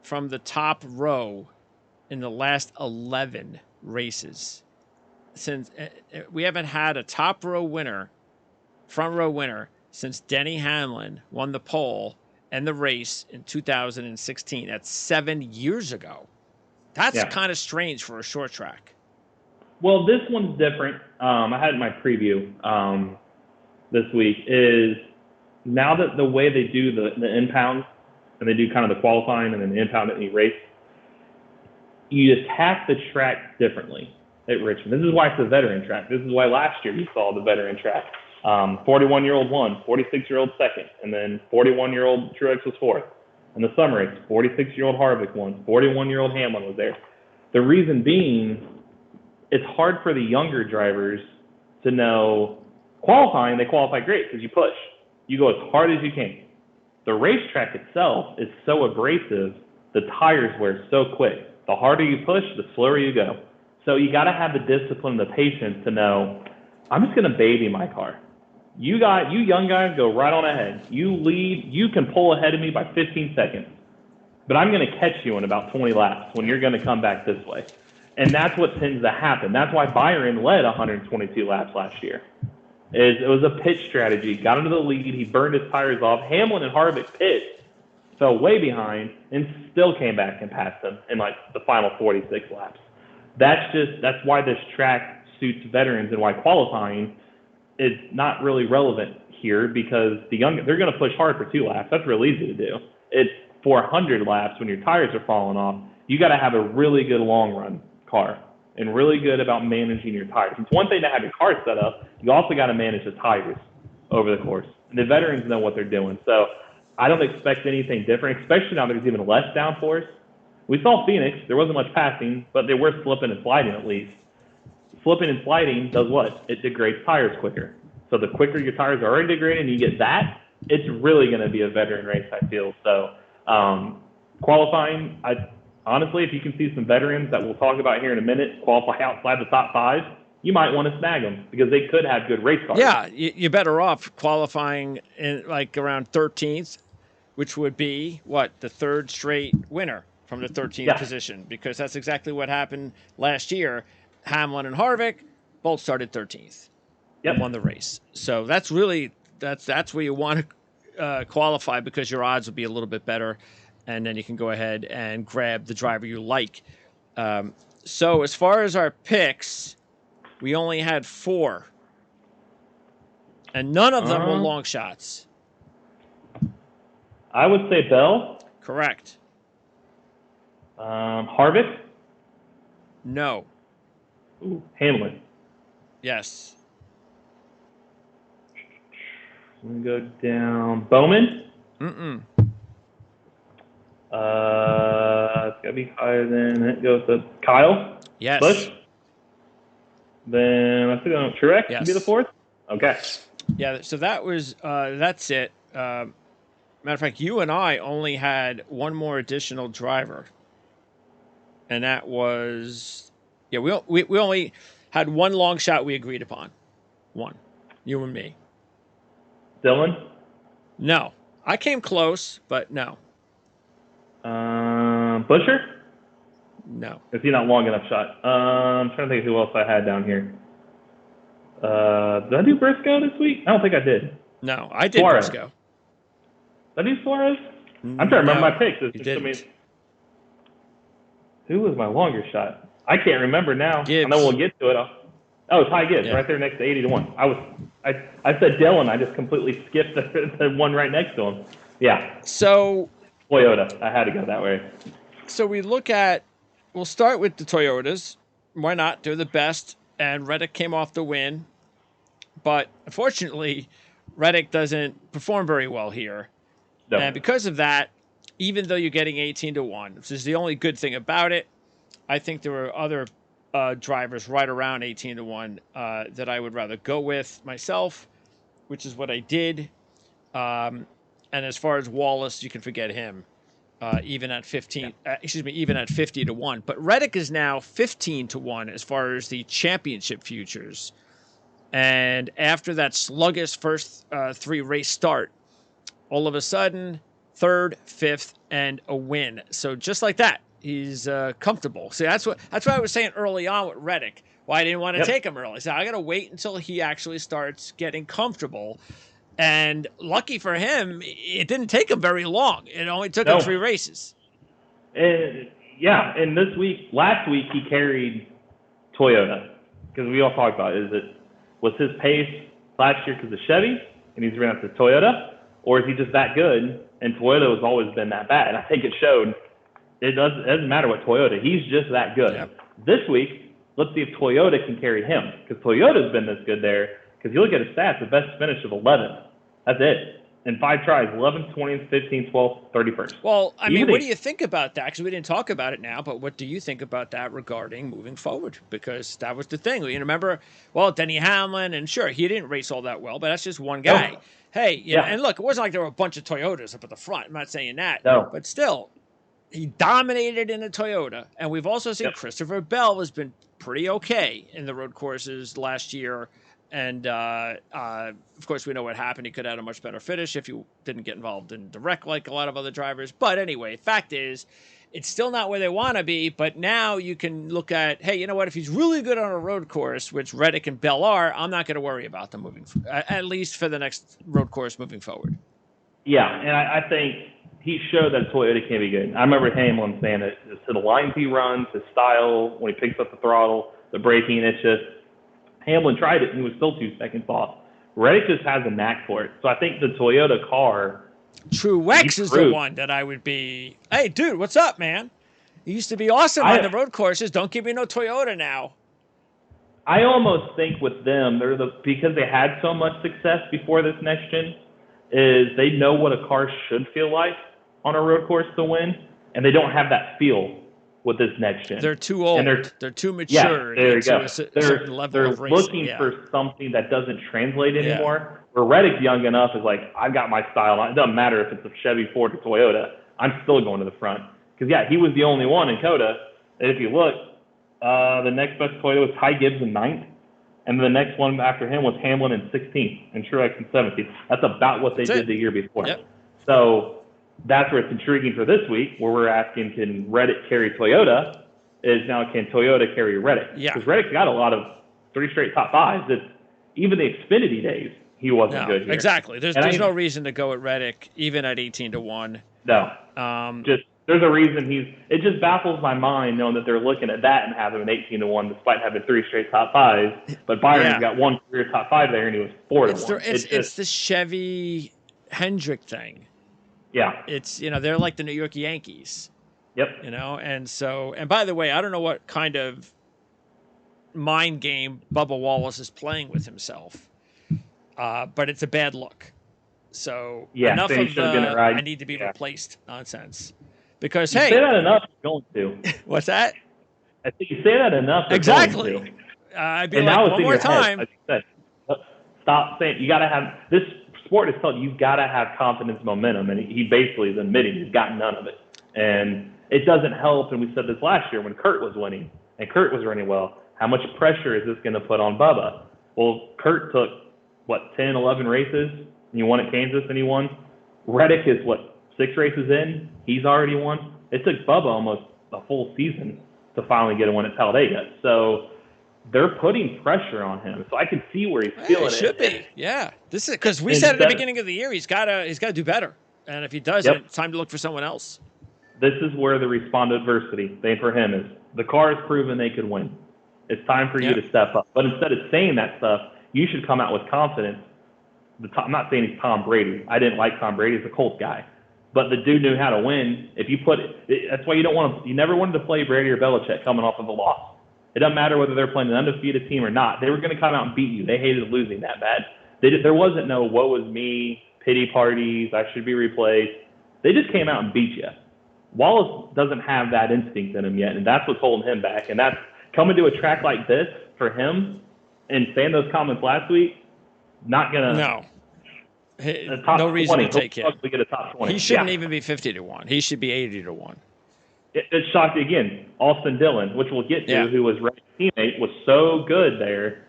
A: from the top row in the last 11 races. Since we haven't had a top row winner, front row winner, since Denny Hamlin won the pole and the race in 2016. That's 7 years ago. That's kind of strange for a short track.
B: Well, this one's different. I had my preview this week is now that the way they do the impounds, and they do kind of the qualifying and then the impound at any race, you attack the track differently at Richmond. This is why it's a veteran track. This is why last year you saw the veteran track. 41-year-old won, 46-year-old second, and then 41-year-old Truex was fourth. In the summer race, 46-year-old Harvick won, 41-year-old Hamlin was there. The reason being, it's hard for the younger drivers to know. Qualifying, they qualify great because you push. You go as hard as you can. The racetrack itself is so abrasive, the tires wear so quick. The harder you push, the slower you go. So you got to have the discipline and the patience to know, I'm just going to baby my car. You young guys go right on ahead. You lead. You can pull ahead of me by 15 seconds. But I'm going to catch you in about 20 laps when you're going to come back this way. And that's what tends to happen. That's why Byron led 122 laps last year. It was a pitch strategy. Got into the lead. He burned his tires off. Hamlin and Harvick pitched, fell way behind, and still came back and passed them in like the final 46 laps. That's why this track suits veterans and why qualifying is not really relevant here, because they're going to push hard for 2 laps. That's real easy to do. It's 400 laps when your tires are falling off. You got to have a really good long run car and really good about managing your tires. It's one thing to have your car set up. You also got to manage the tires over the course. And the veterans know what they're doing. So I don't expect anything different, especially now there's even less downforce. We saw Phoenix. There wasn't much passing, but they were slipping and sliding at least. Slipping and sliding does what? It degrades tires quicker. So the quicker your tires are already degrading and you get that, it's really going to be a veteran race, I feel. So qualifying, honestly, if you can see some veterans that we'll talk about here in a minute qualify outside the top 5, you might want to snag them because they could have good race cars.
A: Yeah, you're better off qualifying in like around 13th, which would be the 3rd straight winner from the 13th position, because that's exactly what happened last year. Hamlin and Harvick both started 13th and won the race. So that's really that's where you want to qualify, because your odds will be a little bit better, and then you can go ahead and grab the driver you like. So as far as our picks, we only had 4, and none of them were long shots.
B: I would say Bell.
A: Correct.
B: Harvick?
A: No.
B: Ooh, Hamlin.
A: Yes.
B: I'm going to go down. Bowman?
A: Mm-mm.
B: It's got to be higher than it goes to Kyle?
A: Yes.
B: Busch? Then I think Truex
A: yes.
B: would be the 4th? Okay.
A: Yeah, so that was that's it. Matter of fact, you and I only had one more additional driver, and that was Yeah, we only had one long shot we agreed upon. One. You and me.
B: Dylan?
A: No. I came close, but no.
B: Busher?
A: No.
B: Is he not long enough shot? I'm trying to think of who else I had down here. Did I do Briscoe this week? I don't think I did.
A: No, I did
B: Suarez.
A: Briscoe.
B: Did I do Suarez? I'm trying to remember my picks.
A: You didn't.
B: Who was my longer shot? I can't remember now.
A: Gibbs.
B: I know we'll get to it. Oh, Ty Gibbs,
A: Yeah.
B: right there next to 80-1. I said Dylan. I just completely skipped the one right next to him. Yeah.
A: So
B: Toyota. I had to go that way.
A: So we'll start with the Toyotas. Why not? They're the best. And Reddick came off the win. But unfortunately, Reddick doesn't perform very well here.
B: No.
A: And because of that, even though you're getting 18-1, which is the only good thing about it, I think there were other drivers right around 18-1 that I would rather go with myself, which is what I did. And as far as Wallace, you can forget him. Even at 50-1. But Reddick is now 15-1 as far as the championship futures. And after that sluggish first three race start, all of a sudden, third, fifth, and a win. So just like that, he's comfortable. See, that's what I was saying early on with Reddick. Why I didn't want to take him early. So I got to wait until he actually starts getting comfortable. And lucky for him, it didn't take him very long. It only took him 3 races.
B: And last week he carried Toyota because we all talked about was his pace last year because of Chevy and he's running up to Toyota, or is he just that good and Toyota has always been that bad? And I think it showed. It doesn't matter what Toyota, he's just that good.
A: Yep.
B: This week, let's see if Toyota can carry him because Toyota's been this good there. Because you look at his stats, the best finish of 11. That's it. In 5 tries, 11, 20, 15, 12, 31st.
A: Well, I mean, what do you think about that? Because we didn't talk about it now, but what do you think about that regarding moving forward? Because that was the thing. You remember, Denny Hamlin, and sure, he didn't race all that well, but that's just one guy.
B: No.
A: Hey, know, and look, it wasn't like there were a bunch of Toyotas up at the front. I'm not saying that.
B: No.
A: But still, he dominated in a Toyota. And we've also seen Christopher Bell has been pretty okay in the road courses last year. And, of course, we know what happened. He could have had a much better finish if you didn't get involved in the wreck like a lot of other drivers. But anyway, fact is, it's still not where they want to be. But now you can look at, hey, you know what? If he's really good on a road course, which Reddick and Bell are, I'm not going to worry about them at least for the next road course moving forward.
B: Yeah, and I think he showed that Toyota can be good. I remember Hamlin saying that to the lines he runs, his style, when he picks up the throttle, the braking, it's just, Hamlin tried it and he was still 2 seconds off. Reddick just has a knack for it. So I think the Toyota car.
A: Truex is the one that I would be, hey, dude, what's up, man? You used to be awesome on the road courses. Don't give me no Toyota now.
B: I almost think with them, because they had so much success before this next gen, is they know what a car should feel like on a road course to win, and they don't have that feel with this next gen.
A: They're too old. They're too mature.
B: Yeah, there you go.
A: A certain level of racing.
B: They're looking for something that doesn't translate anymore. Where Reddick's young enough is like, I've got my style. It doesn't matter if it's a Chevy, Ford, or Toyota. I'm still going to the front. Because, he was the only one in COTA. And if you look, the next best Toyota was Ty Gibbs in 9th. And the next one after him was Hamlin in 16th and Truex in 17th. That's about what they did the year before.
A: Yep.
B: So that's where it's intriguing for this week, where we're asking, can Reddick carry Toyota? Is now, can Toyota carry Reddick?
A: Yeah.
B: Because Reddick's got a lot of 3 straight top 5s. It's, even the Xfinity days, he wasn't good here.
A: Exactly. There's no reason to go at Reddick, even at 18-1.
B: No. There's a reason it just baffles my mind knowing that they're looking at that and having an 18-1 despite having 3 straight top 5s. But Byron's got 1 career top 5 there and he was 4-1.
A: It's the Chevy Hendrick thing.
B: Yeah.
A: It's, they're like the New York Yankees.
B: Yep.
A: And by the way, I don't know what kind of mind game Bubba Wallace is playing with himself, but it's a bad look. So enough of the I need to be replaced nonsense. Because,
B: you say that enough, you're going to.
A: What's that?
B: I think you say that enough.
A: Exactly. I'd be like, one more time.
B: Head, like you said, stop saying, you got to have, this sport is told you've got to have confidence, momentum, and he basically is admitting he's got none of it. And it doesn't help, and we said this last year when Kurt was winning, and Kurt was running well. How much pressure is this going to put on Bubba? Well, Kurt took, 10, 11 races, and you won at Kansas, and he won. Reddick is, 6 races in? He's already won. It took Bubba almost a full season to finally get a win at Talladega. So they're putting pressure on him. So I can see where he's feeling it.
A: Should be. Yeah. This is because we said at the beginning of the year he's gotta do better. And if he doesn't, it's time to look for someone else.
B: This is where the respond to adversity thing for him is. The car has proven they could win. It's time for you to step up. But instead of saying that stuff, you should come out with confidence. I'm not saying he's Tom Brady. I didn't like Tom Brady. He's a Colts guy. But the dude knew how to win. If you put it, that's why you never wanted to play Brady or Belichick coming off of a loss. It doesn't matter whether they're playing an undefeated team or not. They were going to come out and beat you. They hated losing that bad. There wasn't no woe is me, pity parties, I should be replaced. They just came out and beat you. Wallace doesn't have that instinct in him yet, and that's what's holding him back. And that's coming to a track like this for him and saying those comments last week, not going to.
A: No. No reason
B: 20.
A: to take him.
B: Get a top 20.
A: He shouldn't even be 50-1. He should be 80-1.
B: It shocked me again. Austin Dillon, which we'll get to, who was Red's teammate, was so good there,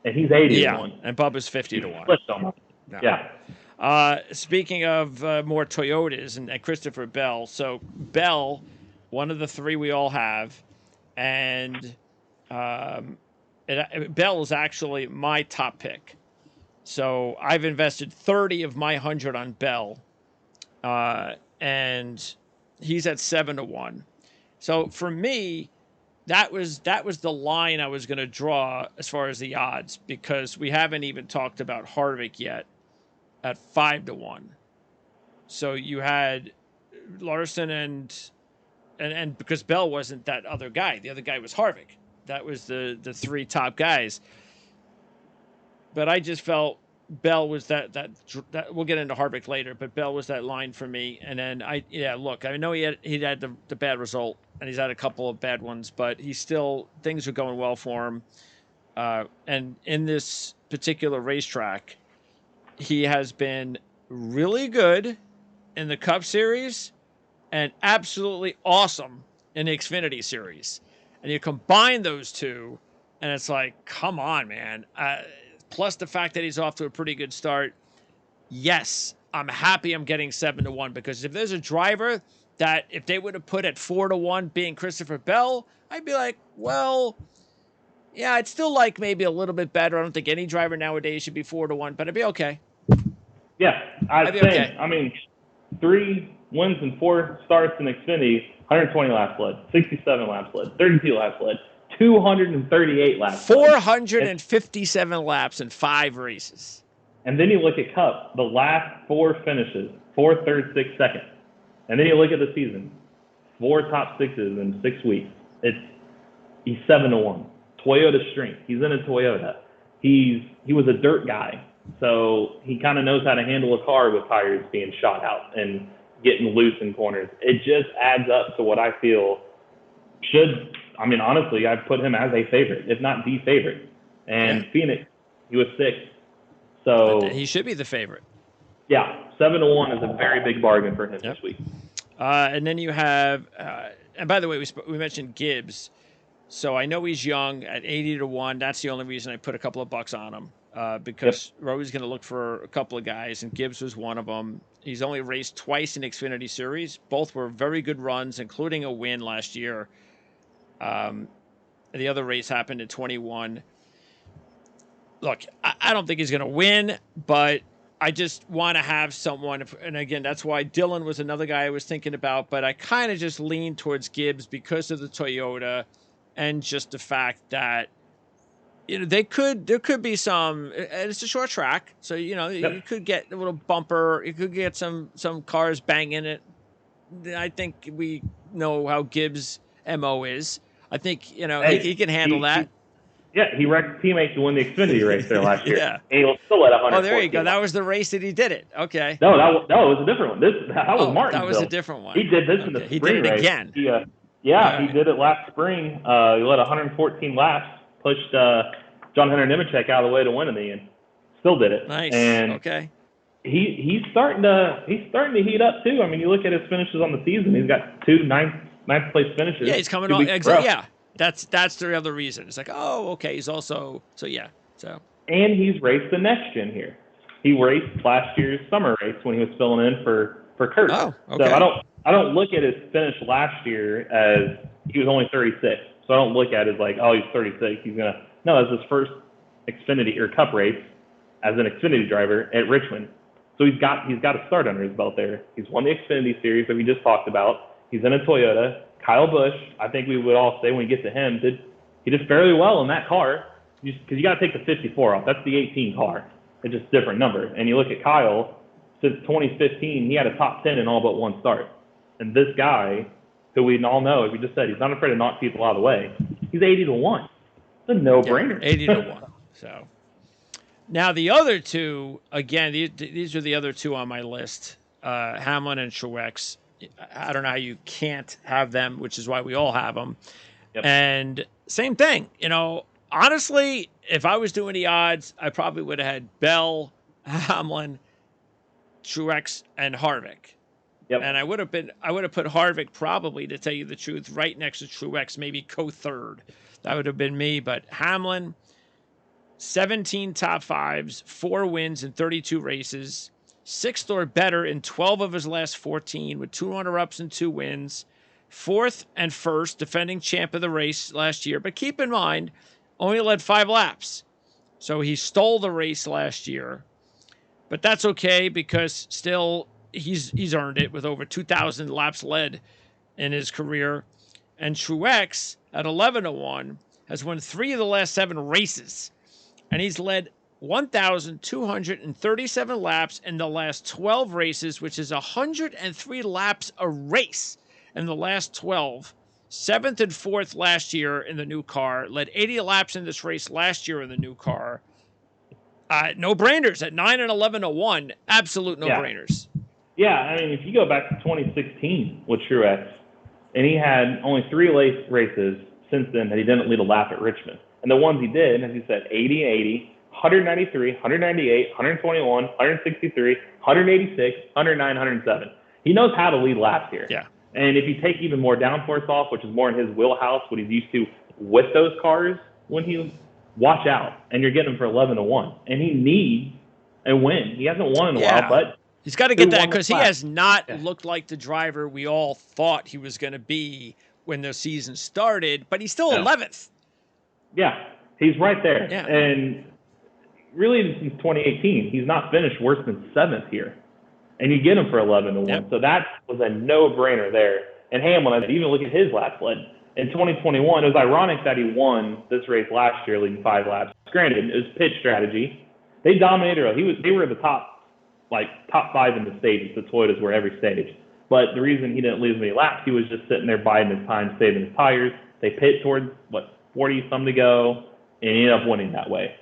B: and he's 80-1.
A: Yeah, and Bubba's 50-1.
B: No. Yeah.
A: Speaking of more Toyotas and Christopher Bell, so Bell, one of the 3 we all have, and Bell is actually my top pick. So I've invested 30 of my 100 on Bell, and he's at 7-1. So for me, that was the line I was going to draw as far as the odds, because we haven't even talked about Harvick yet at 5-1. So you had Larson and because Bell wasn't that other guy, the other guy was Harvick. That was the 3 top guys. But I just felt Bell was that we'll get into Harvick later, but Bell was that line for me. And then I know he had the bad result, and he's had a couple of bad ones, but things are going well for him. And in this particular racetrack, he has been really good in the Cup Series and absolutely awesome in the Xfinity Series. And you combine those two, and it's like, come on, man. Plus the fact that he's off to a pretty good start. Yes, I'm happy I'm getting 7-1, because if there's a driver that if they would have put at 4-1 being Christopher Bell, I'd be like, well, yeah, I'd still like maybe a little bit better. I don't think any driver nowadays should be 4-1, but I'd be okay.
B: Yeah, I'd say. Okay. I mean, 3 wins and 4 starts in Xfinity, 120 laps led, 67 laps led, 32 laps led, 238 laps.
A: 457 laps in 5 races.
B: And then you look at Cup, the last 4 finishes, 4th, 3rd, 6th, 2nd. And then you look at the season, 4 top 6s in 6 weeks. He's 7-1. Toyota strength. He's in a Toyota. He was a dirt guy, so he kind of knows how to handle a car with tires being shot out and getting loose in corners. It just adds up to what I feel honestly, I'd put him as a favorite, if not the favorite. And Phoenix, he was 6th. So
A: he should be the favorite.
B: Yeah, 7-1 is a very big bargain for him this week.
A: And then you have, and by the way, we mentioned Gibbs. So I know he's young at 80-1. That's the only reason I put a couple of bucks on him, because we're always going to look for a couple of guys, and Gibbs was one of them. He's only raced twice in Xfinity Series. Both were very good runs, including a win last year. The other race happened in 21. Look, I don't think he's going to win, but I just want to have someone. And again, that's why Dillon was another guy I was thinking about, but I kind of just leaned towards Gibbs because of the Toyota and just the fact that, there could be some, and it's a short track. So, you could get a little bumper. You could get some cars banging it. I think we know how Gibbs' MO is. I think, he can handle that.
B: He wrecked teammates to win the Xfinity race there last year. And he was still at 100.
A: Oh, there you go. That was the race that he did it. Okay.
B: No, that was a different one. That was Martinsville.
A: That was a different one.
B: He did this in the spring
A: He did it
B: race.
A: again.
B: He did it last spring. He led 114 laps, pushed John Hunter Nemechek out of the way to win in the end. Still did it.
A: Nice.
B: And
A: okay.
B: He's starting to heat up too. I mean, you look at his finishes on the season. He's got 2 ninth place finishes.
A: Yeah, he's coming on. Yeah. That's the other reason. It's like, oh, okay, he's also yeah. So
B: And he's raced the next gen here. He raced last year's summer race when he was filling in for Kurt.
A: oh, okay.
B: So I don't look at his finish last year as he was only 36. So I don't look at it as like, oh, he's 36. No, that's his first Xfinity or Cup race as an Xfinity driver at Richmond. So he's got a start under his belt there. He's won the Xfinity Series that we just talked about. He's in a Toyota. Kyle Busch, I think we would all say when we get to him, he did fairly well in that car, because you got to take the 54 off. That's the 18 car. It's just a different number. And you look at Kyle, since 2015, he had a top 10 in all but one start. And this guy, who we all know, as we just said, he's not afraid to knock people out of the way. He's 80-1. It's a no-brainer.
A: Yeah, 80-1. So now the other two, again, these are the other two on my list, Hamlin and Truex. I don't know how you can't have them, which is why we all have them. Yep. And same thing, honestly, if I was doing the odds, I probably would have had Bell, Hamlin, Truex, and Harvick. Yep. And I would have put Harvick, probably, to tell you the truth, right next to Truex, maybe co-third. That would have been me. But Hamlin, 17 top fives, 4 wins in 32 races, 6th or better in 12 of his last 14, with 2 runner-ups and 2 wins, 4th and 1st, defending champ of the race last year. But keep in mind, only led 5 laps. So he stole the race last year. But that's okay, because still he's earned it with over 2,000 laps led in his career. And Truex, at 11-1, has won 3 of the last 7 races. And he's led 1,237 laps in the last 12 races, which is 103 laps a race in the last 12. 7th and 4th last year in the new car. Led 80 laps in this race last year in the new car. No-brainers at 9 and 11-1. Absolute no-brainers.
B: Yeah, I mean, if you go back to 2016 with Truex, and he had only 3 races since then that he didn't lead a lap at Richmond. And the ones he did, as you said, 80, 193, 198, 121, 163, 186, 109, 107. He knows how to lead laps here.
A: Yeah.
B: And if you take even more downforce off, which is more in his wheelhouse, what he's used to with those cars, watch out, and you're getting him for 11-1. And he needs a win. He hasn't won in a while, but
A: he's got to get that, because he has not looked like the driver we all thought he was going to be when the season started, but he's still 11th.
B: Yeah, he's right there.
A: Yeah.
B: And really, since 2018, he's not finished worse than 7th here. And you get him for 11-1. Yep. So that was a no-brainer there. And Hamlin, even look at his laps led. In 2021, it was ironic that he won this race last year, leading 5 laps. Granted, it was pitch strategy. They dominated. They were the top 5 in the stages. The Toyotas were every stage. But the reason he didn't lose many laps, he was just sitting there biding his time, saving his tires. They pit towards, 40-some to go, and he ended up winning that way.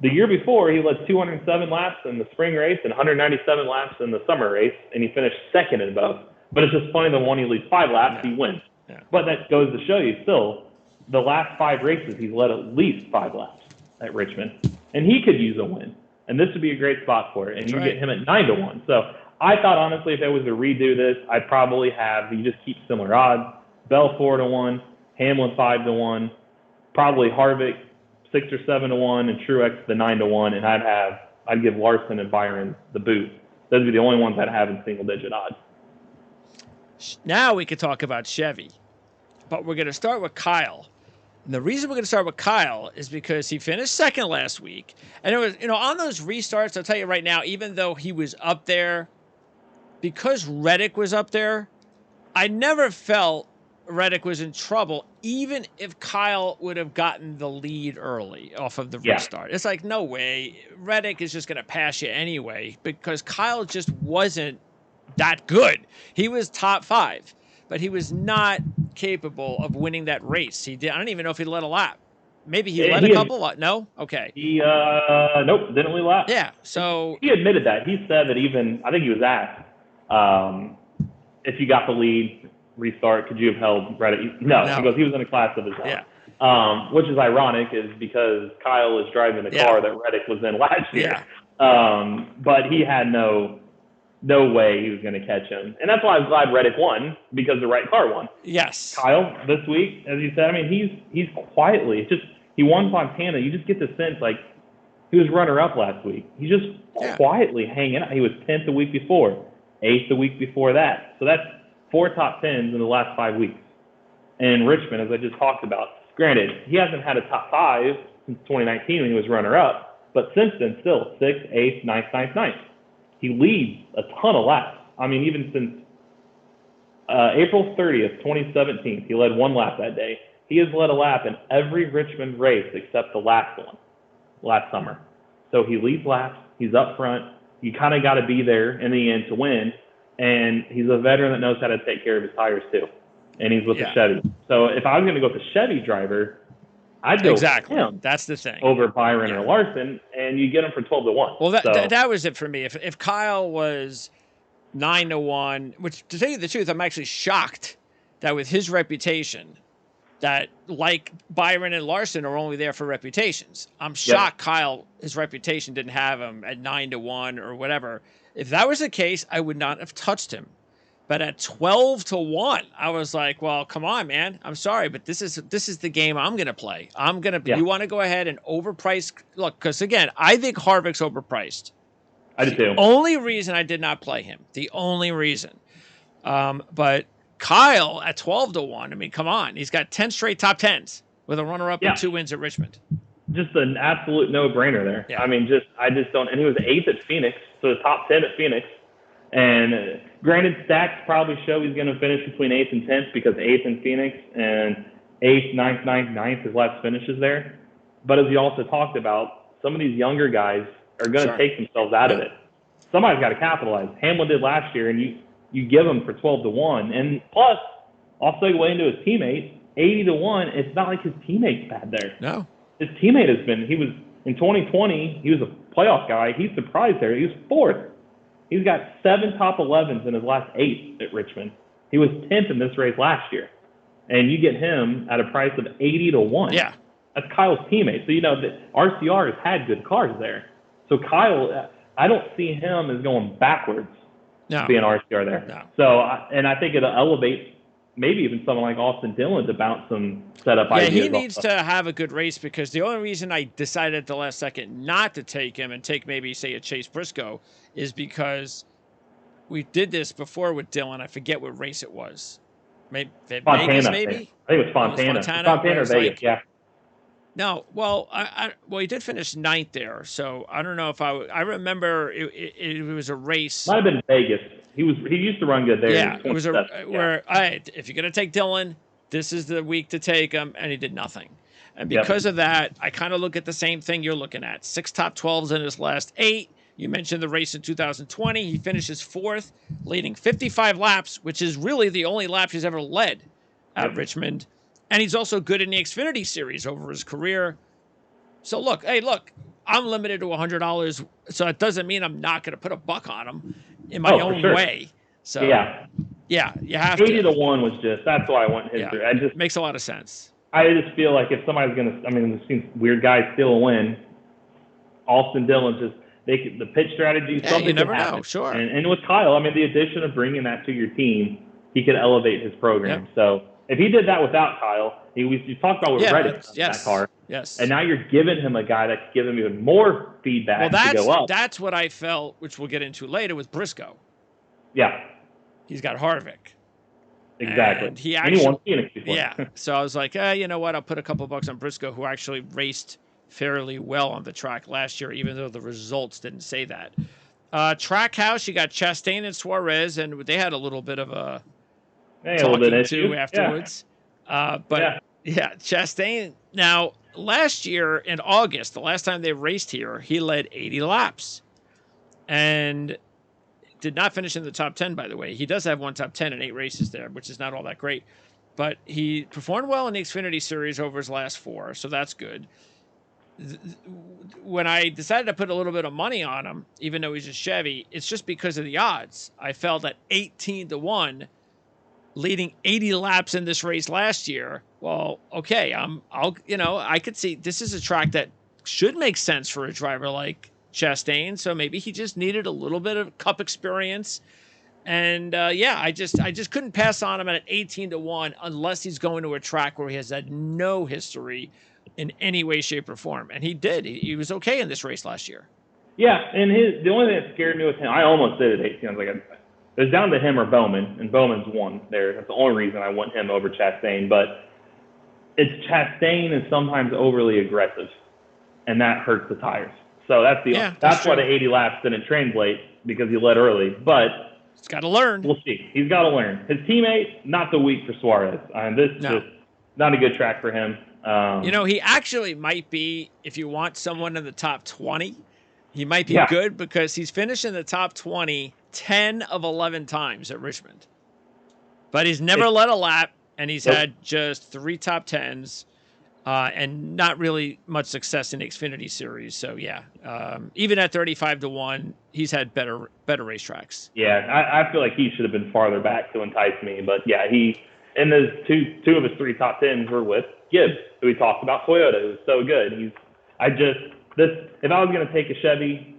B: The year before, he led 207 laps in the spring race and 197 laps in the summer race, and he finished 2nd in both. But it's just funny, the one he leads 5 laps, he wins. Yeah. But that goes to show you, still, the last 5 races, he's led at least 5 laps at Richmond. And he could use a win. And this would be a great spot for it. And you get him at 9-1. So I thought, honestly, if I was to redo this, I'd probably have, you just keep similar odds, Bell 4-1, Hamlin 5-1, probably Harvick 6 or 7-1, and Truex the 9-1, and I'd give Larson and Byron the boot. Those would be the only ones I'd have in single-digit odds.
A: Now we could talk about Chevy, but we're going to start with Kyle. And the reason we're going to start with Kyle is because he finished 2nd last week, and it was, on those restarts, I'll tell you right now, even though he was up there, because Reddick was up there, I never felt Reddick was in trouble, even if Kyle would have gotten the lead early off of the restart. It's like, no way. Reddick is just going to pass you anyway, because Kyle just wasn't that good. He was top 5, but he was not capable of winning that race. I don't even know if he led a lap. Maybe he led a couple. No? Okay.
B: He, nope, didn't lead a lap.
A: Yeah, so.
B: He admitted that. He said that I think he was asked, if you got the lead, restart, could you have held Reddick? No, because he was in a class of his own. Yeah. Which is ironic, is because Kyle is driving the car that Reddick was in last year. Yeah. But he had no no way he was going to catch him. And that's why I'm glad Reddick won, because the right car won.
A: Yes.
B: Kyle, this week, as you said, I mean, he's quietly, it's just, he won Fontana. You just get the sense, like, he was runner-up last week. He's just quietly hanging out. He was 10th the week before, 8th the week before that. So that's 4 top 10s in the last 5 weeks. And Richmond, as I just talked about, granted, he hasn't had a top 5 since 2019 when he was runner-up, but since then, still 6th, 8th, 9th, 9th, 9th. He leads a ton of laps. I mean, even since April 30th, 2017, he led 1 lap that day. He has led a lap in every Richmond race except the last one, last summer. So he leads laps. He's up front. You kind of got to be there in the end to win. And he's a veteran that knows how to take care of his tires too. And he's with the Chevy. So if I was going to go with the Chevy driver, I'd go with him.
A: That's the thing.
B: Over Byron or Larson, and you get him for 12-1.
A: Well, that was it for me. If Kyle was 9-1, which, to tell you the truth, I'm actually shocked that with his reputation, that like Byron and Larson are only there for reputations. I'm shocked Kyle, his reputation didn't have him at 9-1 or whatever. If that was the case, I would not have touched him. But at 12-1, I was like, well, come on, man. I'm sorry, but this is the game I'm going to play. You want to go ahead and overprice. Look, because again, I think Harvick's overpriced.
B: I do too.
A: The only reason I did not play him. The only reason. But Kyle at 12-1, I mean, come on. He's got 10 straight top 10s with a runner-up and 2 wins at Richmond.
B: Just an absolute no-brainer there. Yeah. I mean, I just don't. And he was 8th at Phoenix, so the top 10 at Phoenix. And granted, stats probably show he's going to finish between 8th and 10th because 8th in Phoenix and 8th, 9th, 9th, 9th, his last finishes there. But as you also talked about, some of these younger guys are going to take themselves out of it. Somebody's got to capitalize. Hamlin did last year, and you give him for 12-1. And plus, I'll segue into his teammate, 80-1. It's not like his teammate's bad there.
A: No.
B: His teammate has been, he was, in 2020, he was a playoff guy. He's surprised there. He was 4th. He's got 7 top 11s in his last 8 at Richmond. He was 10th in this race last year. And you get him at a price of 80-1.
A: Yeah.
B: That's Kyle's teammate. So, the RCR has had good cars there. So Kyle, I don't see him as going backwards to be an RCR there.
A: No.
B: So, and I think it'll elevate maybe even someone like Austin Dillon to bounce some setup ideas.
A: Yeah, he needs to have a good race, because the only reason I decided at the last second not to take him and take maybe, say, a Chase Briscoe is because we did this before with Dillon. I forget what race it was. Maybe
B: Fontana,
A: Vegas, maybe?
B: I think it was Fontana. Fontana or Vegas, yeah.
A: No, well, he did finish 9th there, so I don't know if I remember it was a race.
B: Might have been Vegas. He used to run good there.
A: Yeah, it was where if you're going to take Dillon, this is the week to take him, and he did nothing. And because of that, I kind of look at the same thing you're looking at. 6 top 12s in his last 8. You mentioned the race in 2020. He finishes 4th, leading 55 laps, which is really the only laps he's ever led at Richmond. And he's also good in the Xfinity Series over his career. So look, I'm limited to $100, so it doesn't mean I'm not going to put a buck on him in my own way. So you have
B: 80-1 was that's why I went history. It
A: makes a lot of sense.
B: I just feel like if somebody's going to, we've seen weird guys still win. Austin Dillon the pitch strategy, something
A: you never
B: happen.
A: know, sure.
B: And with Kyle, the addition of bringing that to your team, he could elevate his program. Yep. So if he did that without Kyle, you talked about with Reddick that car.
A: Yes.
B: And now you're giving him a guy that can give him even more feedback to go up.
A: That's what I felt, which we'll get into later with Briscoe.
B: Yeah.
A: He's got Harvick.
B: Exactly.
A: And he actually
B: won Phoenix before.
A: Yeah. So I was like, you know what? I'll put a couple bucks on Briscoe, who actually raced fairly well on the track last year, even though the results didn't say that. Trackhouse, you got Chastain and Suarez, and they had a little bit of a talking to afterwards. But Chastain. Now, last year in August, the last time they raced here, he led 80 laps and did not finish in the top 10, by the way. He does have 1 top 10 in 8 races there, which is not all that great. But he performed well in the Xfinity Series over his last 4, so that's good. When I decided to put a little bit of money on him, even though he's a Chevy, it's just because of the odds. I felt at 18-1, leading 80 laps in this race last year. Well, okay, I could see this is a track that should make sense for a driver like Chastain, so maybe he just needed a little bit of Cup experience. And I just couldn't pass on him at 18-1 unless he's going to a track where he has had no history in any way, shape, or form. And he did. He was okay in this race last year.
B: Yeah, and the only thing that scared me with him, I almost did at 18. I was like, it was down to him or Bowman, and Bowman's won there. That's the only reason I want him over Chastain. But Chastain is sometimes overly aggressive, and that hurts the tires. So that's why the 80 laps didn't translate, because he led early. But
A: he's got to learn.
B: We'll see. He's got to learn. His teammate, not the week for Suarez. Just not a good track for him.
A: He actually might be, if you want someone in the top 20, he might be good, because he's finished in the top 20 10 of 11 times at Richmond. But he's never led a lap, and he's had just 3 top 10s, and not really much success in the Xfinity Series. So, even at 35-1, he's had better racetracks.
B: Yeah, I feel like he should have been farther back to entice me. But, he and those two of his 3 top 10s were with Gibbs, who we talked about, Toyota, who was so good. If I was going to take a Chevy,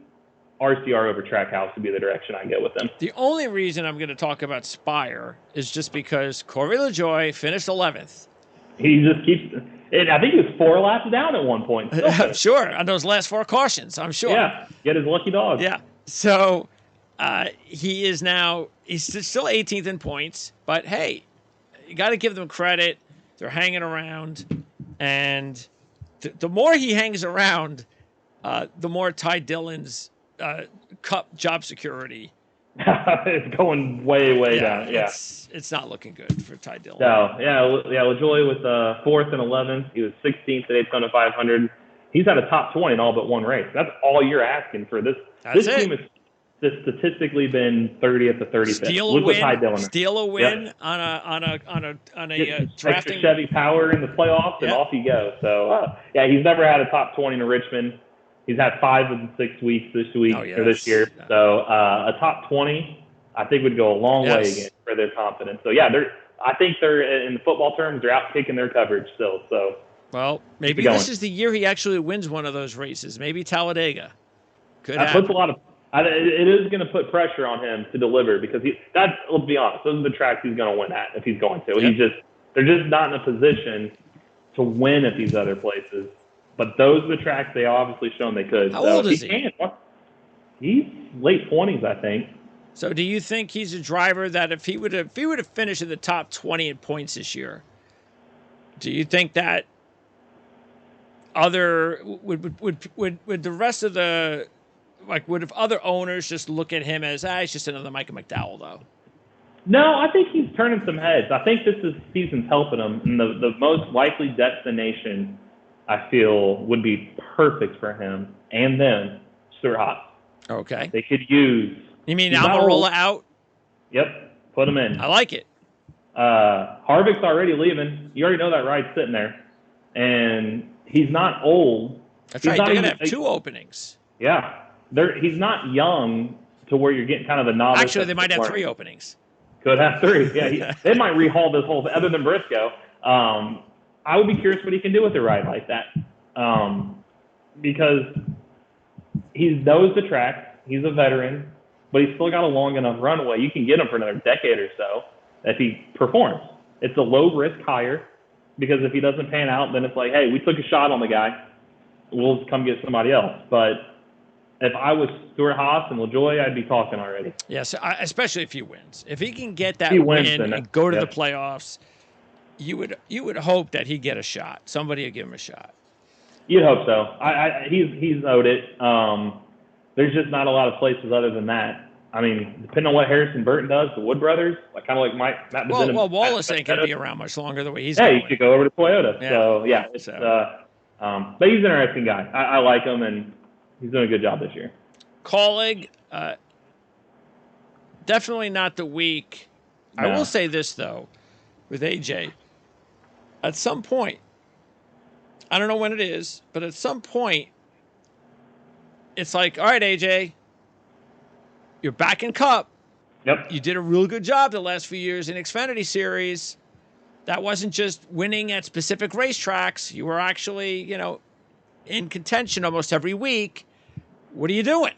B: RCR over Trackhouse would be the direction I go with them.
A: The only reason I'm going to talk about Spire is just because Corey LaJoie finished 11th.
B: He just keeps – I think he was 4 laps down at one point.
A: Sure, on those last 4 cautions, I'm sure.
B: Yeah, get his lucky dog.
A: Yeah, so he's still 18th in points, but hey, you got to give them credit. They're hanging around, and the more he hangs around, the more Ty Dillon's Cup job security.
B: It's going way down. Yeah,
A: it's not looking good for Ty Dillon.
B: No, LaJoie was 4th and 11th. He was 16th at Daytona 500. He's had a top 20 in all but one race. That's all you're asking for this. This team has statistically been 30th to 35th.
A: Steal a win on a drafting
B: Chevy power in the playoffs, and off you go. So he's never had a top 20 in Richmond. He's had 5 of the 6 weeks this year. So a top 20, I think, would go a long way again for their confidence. So I think they're, in the football terms, they're out kicking their coverage still. So
A: maybe this is the year he actually wins one of those races. Maybe Talladega.
B: That puts a lot of. It is going to put pressure on him to deliver, because let's be honest, those are the tracks he's going to win at if he's going to. Yep. They're just not in a position to win at these other places. But those are the tracks they obviously shown they could.
A: How old is he?
B: He's late 20s, I think.
A: So do you think he's a driver that if he would have finished in the top 20 in points this year, do you think that would the rest of the would have other owners just look at him as he's just another Micah McDowell though?
B: No, I think he's turning some heads. I think this season's helping him, and the most likely destination I feel would be perfect for him and them, Stewart-Haas.
A: Okay.
B: They could use.
A: You mean Almirola out?
B: Yep. Put him in.
A: I like it.
B: Harvick's already leaving. You already know that ride's sitting there. And he's not old.
A: That's right. They're going to have 2 openings.
B: Yeah. He's not young to where you're getting kind of a novice.
A: Actually, they might have 3 openings.
B: Could have 3. Yeah. They might rehaul this whole thing, other than Briscoe. I would be curious what he can do with a ride like that, because he knows the track. He's a veteran, but he's still got a long enough runway. You can get him for another decade or so if he performs. It's a low-risk hire, because if he doesn't pan out, then it's like, hey, we took a shot on the guy. We'll just come get somebody else. But if I was Stewart-Haas and LaJoie, I'd be talking already.
A: Yes, especially if he wins. If he can get that win and go to the playoffs, you would hope that he'd get a shot. Somebody would give him a shot.
B: You'd hope so. He's owed it. There's just not a lot of places other than that. I mean, depending on what Harrison Burton does, the Wood brothers, kind of like Matt Bezinum.
A: Well, Wallace ain't going to be around much longer the way he's going.
B: Yeah, he could go over to Toyota. But he's an interesting guy. I like him, and he's doing a good job this year.
A: Colleague, definitely not the week. No. I will say this, though, with AJ. At some point, I don't know when it is, but at some point, it's like, all right, AJ, you're back in Cup.
B: Yep.
A: You did a real good job the last few years in Xfinity Series. That wasn't just winning at specific racetracks. You were actually, in contention almost every week. what are you doing?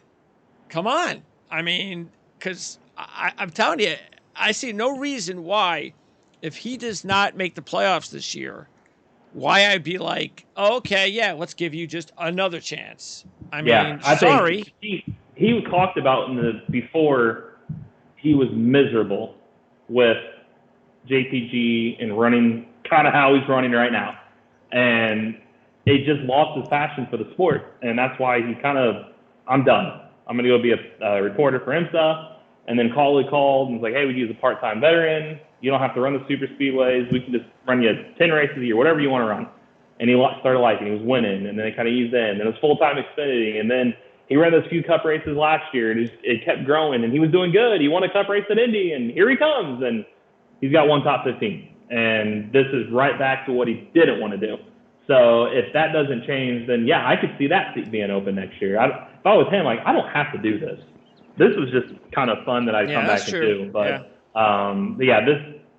A: Come on. I mean, because I'm telling you, I see no reason why, if he does not make the playoffs this year, why I'd be like, oh, okay, yeah, let's give you just another chance. I mean, sorry.
B: Think he talked about before he was miserable with JTG and running kind of how he's running right now. And it just lost his passion for the sport. And that's why he I'm done. I'm going to go be a reporter for IMSA. And then Collie called and was like, hey, we use a part-time veteran. You don't have to run the super speedways. We can just run you 10 races a year, whatever you want to run. And he started liking it. He was winning. And then it kind of eased in. And it was full-time Xfinity. And then he ran those few cup races last year, and it kept growing. And he was doing good. He won a cup race at Indy, and here he comes. And he's got one top 15. And this is right back to what he didn't want to do. So if that doesn't change, then, yeah, I could see that seat being open next year. If I was him, like, I don't have to do this. This was just kind of fun that I'd come back and do. But,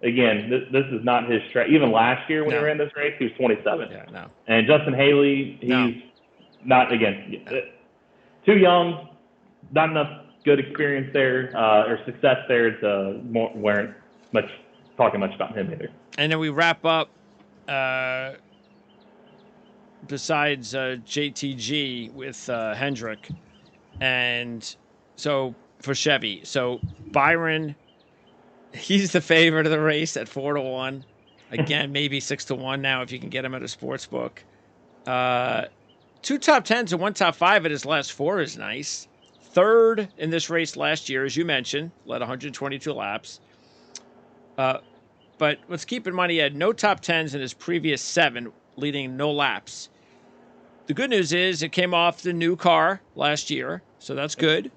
B: this is not his track. Even last year when he ran this race, he was 27.
A: Yeah, no.
B: And Justin Haley, he's not, too young, not enough good experience there or success there to weren't talking much about him either.
A: And then we wrap up. Besides JTG with Hendrick, and so for Chevy, so Byron, he's the favorite of the race at 4-1. Again, maybe 6-1 now if you can get him at a sports book. 2 top 10s and 1 top 5 at his last 4 is nice. Third in this race last year, as you mentioned, led 122 laps. But let's keep in mind he had no top 10s in his previous 7, leading no laps. The good news is it came off the new car last year, so that's good.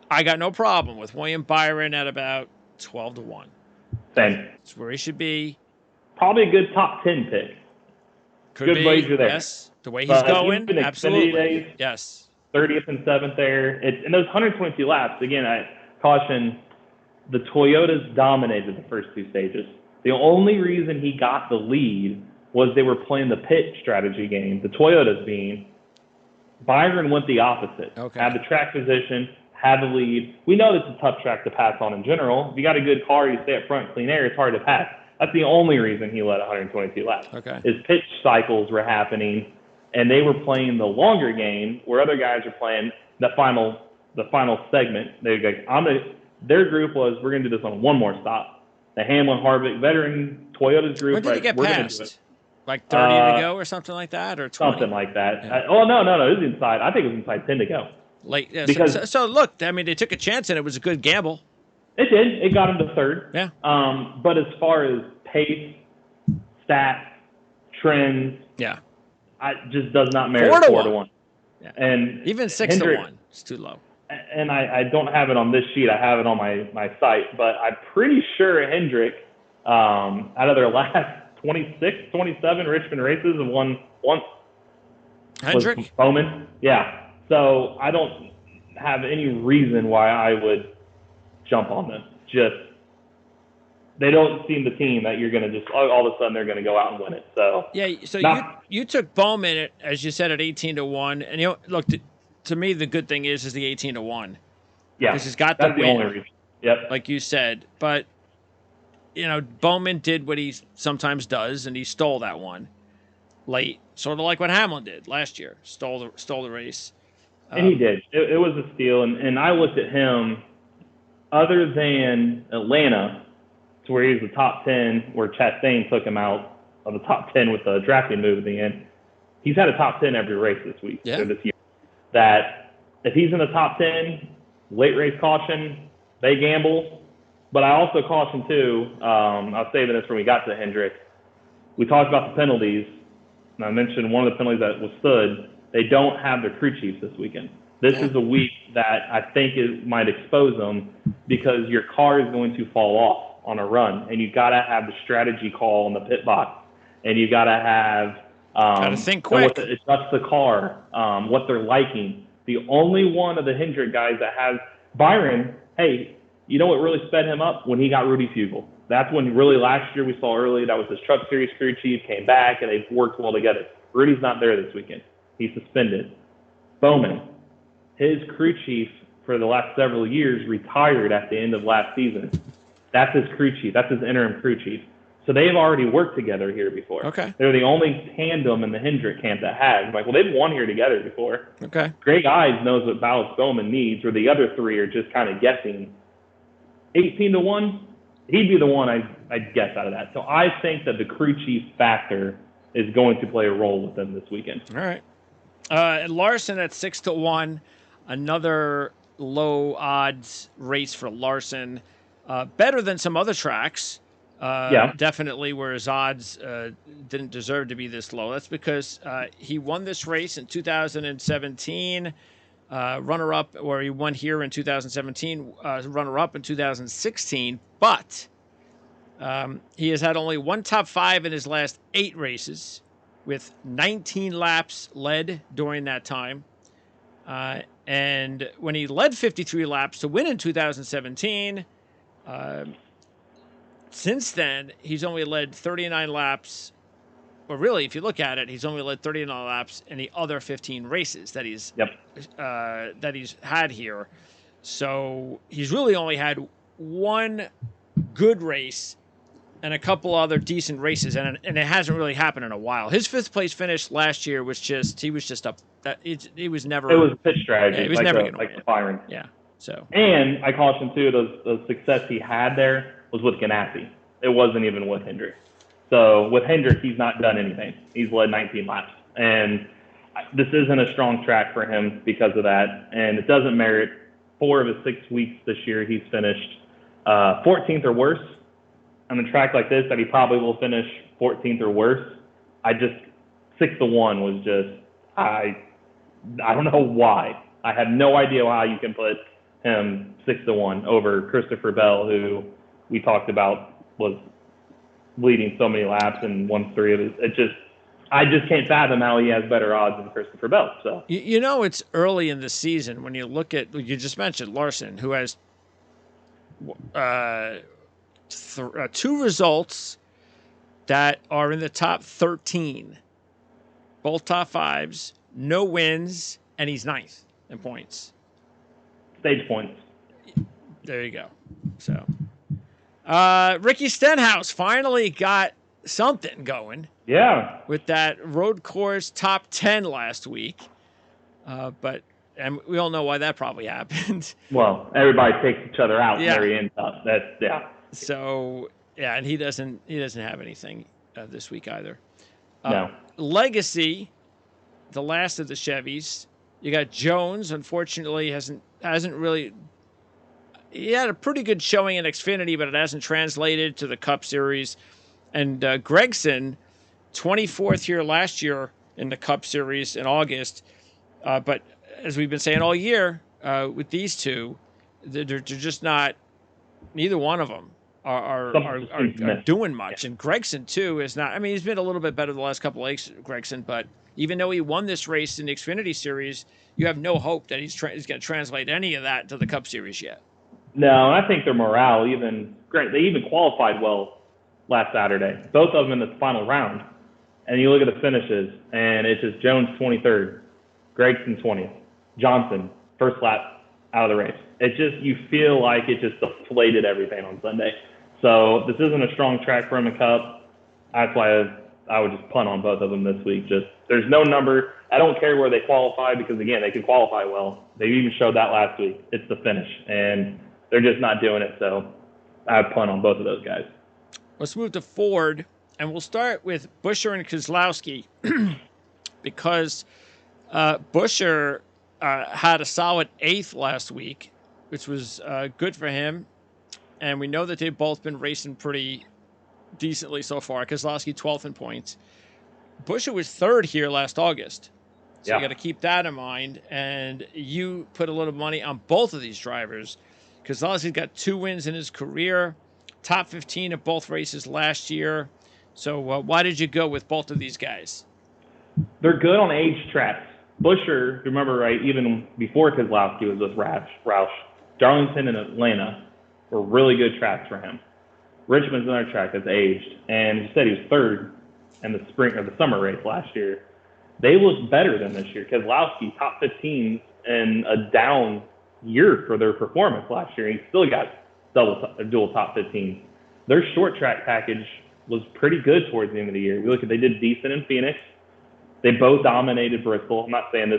A: I got no problem with William Byron at about 12-1.
B: Same.
A: That's where he should be.
B: Probably a good top 10 pick.
A: Good wager there. Yes, the way he's going, absolutely. Days, yes.
B: 30th and 7th there. And those 122 laps, again, I caution, the Toyotas dominated the first 2 stages. The only reason he got the lead was they were playing the pit strategy game, the Toyotas being. Byron went the opposite. Okay. Had the track position, had the lead. We know this is a tough track to pass on in general. If you got a good car, you stay up front, clean air, it's hard to pass. That's the only reason he led 122 laps.
A: Okay.
B: His pitch cycles were happening, and they were playing the longer game where other guys are playing the final segment. Their group was, we're going to do this on one more stop. The Hamlin Harvick veteran Toyota's group.
A: When did it get passed? Like 30 to go or something like that, or 20?
B: Something like that.
A: Yeah.
B: No. It was inside. I think it was inside 10 to go.
A: Like, yeah, so look, I mean, they took a chance and it was a good gamble.
B: It did. It got him to third.
A: Yeah.
B: But as far as pace, stats, trends, it just does not merit 4-1.
A: Yeah.
B: And
A: even 6-1 is too low.
B: And I don't have it on this sheet. I have it on my site, but I'm pretty sure Hendrick, out of their last 26, 27 Richmond races and won once.
A: Hendrick?
B: Bowman. Yeah. So I don't have any reason why I would jump on them. Just they don't seem the team that you're going to just all of a sudden they're going to go out and win it. So
A: yeah. So you took Bowman as you said at 18-1, and look to me the good thing is the 18-1.
B: Yeah,
A: because he's got
B: that's
A: the win.
B: Only reason. Yep.
A: Like you said, but Bowman did what he sometimes does, and he stole that one late, sort of like what Hamlin did last year. Stole the race.
B: And he did. It was a steal, and I looked at him. Other than Atlanta, to where he was the top 10, where Chastain took him out of the top 10 with the drafting move at the end. He's had a top 10 every race this week or this year. That if he's in the top 10, late race caution, they gamble. But I also caution too. I was saving this when we got to Hendrick. We talked about the penalties, and I mentioned one of the penalties that was stood. They don't have their crew chiefs this weekend. This is a week that I think it might expose them because your car is going to fall off on a run, and you got to have the strategy call in the pit box, and you got to have
A: got to think quick.
B: Adjust the car, what they're liking. The only one of the Hendrick guys that has Byron. Hey, you know what really sped him up? When he got Rudy Fugle. That's when really last year we saw early that was his Truck Series crew chief, came back, and they've worked well together. Rudy's not there this weekend. He's suspended. Bowman, his crew chief for the last several years retired at the end of last season. That's his crew chief. That's his interim crew chief. So they've already worked together here before.
A: Okay.
B: They're the only tandem in the Hendrick camp that has. Like, well, they've won here together before.
A: Okay.
B: Greg Ives knows what Ballast Bowman needs, where the other three are just kind of guessing. 18-1, he'd be the one I'd guess out of that. So I think that the crew chief factor is going to play a role with them this weekend.
A: All right. Larson at 6-1, another low odds race for Larson. Better than some other tracks. Definitely, where his odds didn't deserve to be this low. That's because he won this race in 2017, runner-up, or he won here in 2017, runner-up in 2016, but he has had only one top 5 in his last 8 races, with 19 laps led during that time. And when he led 53 laps to win in 2017, since then, he's only led 39 laps. Well, really, if you look at it, he's only led 39 laps in the other 15 races that he's had here. So he's really only had one good race and a couple other decent races, and it hasn't really happened in a while. His 5th place finish last year was he was just up. He was never.
B: It was a pitch strategy.
A: Yeah, he was never going to win.
B: The firing.
A: Yeah. So.
B: And I caution too, the success he had there was with Ganassi. It wasn't even with Hendrick. So with Hendrick, he's not done anything. He's led 19 laps. And this isn't a strong track for him because of that. And it doesn't merit 4 of his 6 weeks this year. He's finished 14th or worse on a track like this that he probably will finish 14th or worse. 6-1 was just, I don't know why. I have no idea how you can put him 6-1 over Christopher Bell, who we talked about was leading so many laps and won 3 of his. I just can't fathom how he has better odds than Christopher Bell. So
A: it's early in the season when you look at, you just mentioned Larson, who has 2 results that are in the top 13, both top 5s, no wins, and he's 9th in points.
B: Stage points.
A: There you go. So, Ricky Stenhouse finally got something going.
B: Yeah.
A: With that road course top 10 last week. And we all know why that probably happened.
B: Well, everybody takes each other out in the very end.
A: So, and he doesn't have anything this week either.
B: No.
A: Legacy, the last of the Chevys. You got Jones, unfortunately, hasn't really. He had a pretty good showing in Xfinity, but it hasn't translated to the Cup Series. And Gregson, 24th here last year in the Cup Series in August. But as we've been saying all year, with these two, they're just not. Neither one of them are doing much. And Gregson too is not. I mean, he's been a little bit better the last couple of weeks, Gregson, but even though he won this race in the Xfinity Series, you have no hope that he's going to translate any of that to the Cup Series yet.
B: No, I think their morale they even qualified well last Saturday. Both of them in the final round. And you look at the finishes, and it's just Jones 23rd, Gregson 20th, Johnson first lap out of the race. It just, you feel like it just deflated everything on Sunday. So this isn't a strong track for him in Cup. That's why I would just punt on both of them this week. Just, there's no number. I don't care where they qualify because, again, they can qualify well. They even showed that last week. It's the finish, and they're just not doing it. So I'd punt on both of those guys.
A: Let's move to Ford, and we'll start with Buescher and Keselowski because Buescher had a solid 8th last week, which was good for him. And we know that they've both been racing pretty decently so far. Keselowski 12th in points. Buescher was 3rd here last August. So you got to keep that in mind. And you put a little money on both of these drivers. Keselowski's got 2 wins in his career, top 15 at both races last year. So why did you go with both of these guys?
B: They're good on age tracks. Buescher, remember, right, even before Keselowski was with Roush, Darlington and Atlanta were really good tracks for him. Richmond's another track that's aged, and you said he was 3rd in the summer race last year. They look better than this year. Keselowski, top 15s in a down year for their performance last year. He still got dual top 15. Their short track package was pretty good towards the end of the year. We look at they did decent in Phoenix. They both dominated Bristol. I'm not saying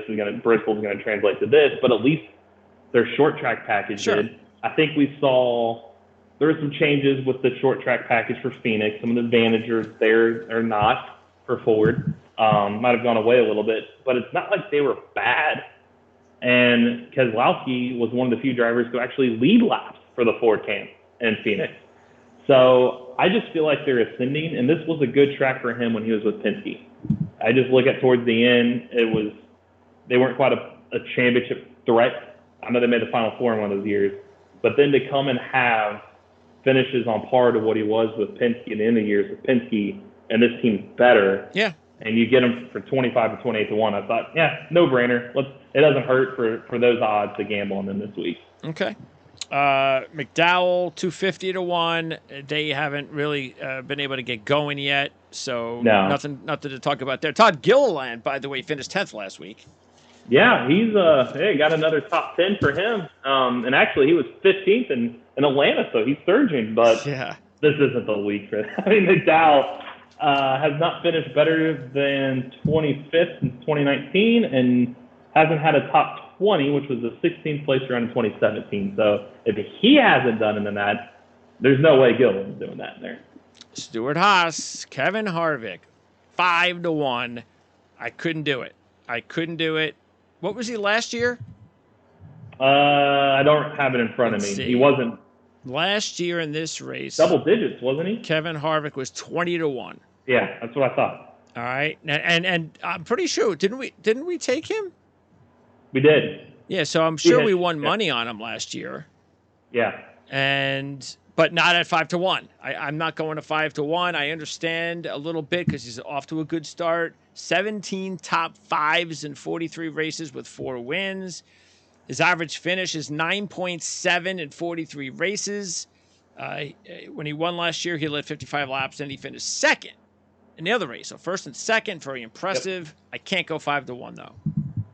B: Bristol's gonna translate to this, but at least their short track package did. I think we saw there were some changes with the short track package for Phoenix. Some of the advantages there are not for Ford. Might have gone away a little bit, but it's not like they were bad. And Keselowski was one of the few drivers who actually lead laps for the Ford camp in Phoenix. So I just feel like they're ascending, and this was a good track for him when he was with Penske. I just look at towards the end, they weren't quite a championship threat. I know they made the Final Four in one of those years, but then to come and have finishes on par to what he was with Penske in the end of the years with Penske, and this team's better.
A: Yeah.
B: And you get him for 25 to 28 to 1. I thought, yeah, no brainer. It doesn't hurt for those odds to gamble on them this week.
A: Okay. McDowell 250 to 1. They haven't really been able to get going yet, so nothing to talk about there. Todd Gilliland, by the way, finished 10th last week.
B: Yeah, he's got another top 10 for him. And actually, he was 15th in Atlanta, so he's surging. But this isn't the week for that. I mean, McDowell has not finished better than 25th in 2019 and hasn't had a top 20, which was the 16th place around in 2017. So if he hasn't done it in that, there's no way Gilliland's doing that in there.
A: Stewart Haas, Kevin Harvick, 5 to 1. I couldn't do it. What was he last year?
B: I don't have it in front of me. He wasn't.
A: Last year in this race,
B: double digits, wasn't he?
A: Kevin Harvick was 20 to 1.
B: Yeah, that's what I thought.
A: All right, and I'm pretty sure didn't we take him?
B: We did.
A: Yeah, so I'm sure we won money on him last year.
B: Yeah.
A: But not at 5 to 1. I'm not going to 5 to 1. I understand a little bit because he's off to a good start. 17 top 5s in 43 races with 4 wins. His average finish is 9.7 in 43 races. When he won last year, he led 55 laps, and he finished second in the other race. So first and second, very impressive. Yep. I can't go 5 to 1 though.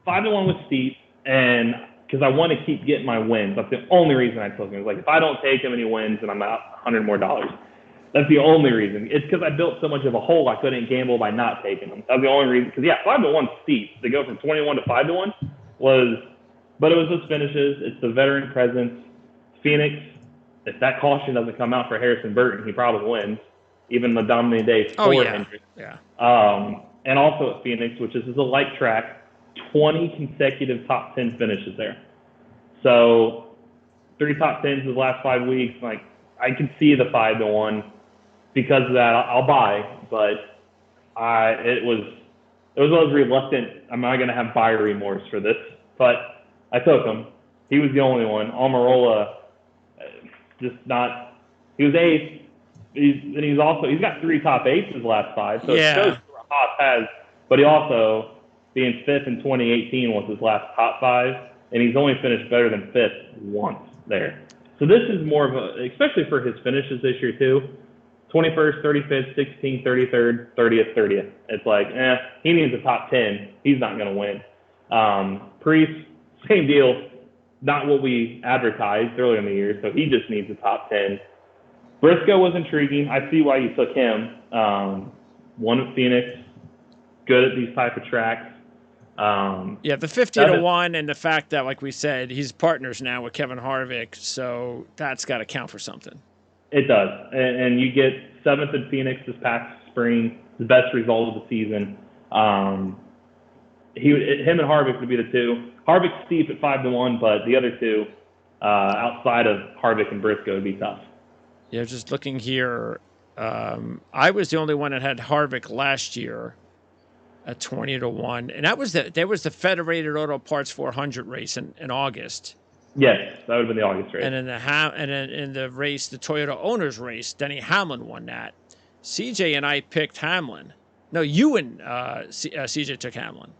B: 5 to 1 was steep, and because I want to keep getting my wins. That's the only reason I took him. It's like if I don't take him and he wins, then I'm out $100 more. That's the only reason. It's because I built so much of a hole I couldn't gamble by not taking him. That's the only reason. Because 5 to 1 steep. To go from 21 to 5 to 1 was, but it was his finishes. It's the veteran presence. Phoenix. If that caution doesn't come out for Harrison Burton, he probably wins. Even the dominating day for Hendrick.
A: Yeah.
B: And also at Phoenix, which is a light track, 20 consecutive top 10 finishes there. So 3 top 10s in the last 5 weeks. Like I can see the 5 to 1 because of that. I'll buy, but it was one of those reluctant. I'm not going to have buyer remorse for this, but I took him. He was the only one. Almirola, just not. He was 8th. He's got 3 top 8s his last 5. So it shows what Haas has, but he also, being 5th in 2018 was his last top 5, and he's only finished better than 5th once there. So this is more of a, especially for his finishes this year too, 21st, 35th, 16th, 33rd, 30th, 30th. It's like, he needs a top 10. He's not going to win. Priest, same deal. Not what we advertised earlier in the year, so he just needs a top 10. Briscoe was intriguing. I see why you took him. One at Phoenix, good at these type of tracks.
A: The 50 to 1 and the fact that, like we said, he's partners now with Kevin Harvick, so that's got to count for something.
B: It does. And you get 7th at Phoenix this past spring, the best result of the season. Him and Harvick would be the 2. Harvick's steep at 5 to 1, but the other 2 outside of Harvick and Briscoe would be tough.
A: Yeah, just looking here, I was the only one that had Harvick last year at 20 to 1, and there was the Federated Auto Parts 400 race in August.
B: Yes, that would have been the August race.
A: And in the race, the Toyota Owners race, Denny Hamlin won that. CJ and I picked Hamlin. No, you and CJ took Hamlin.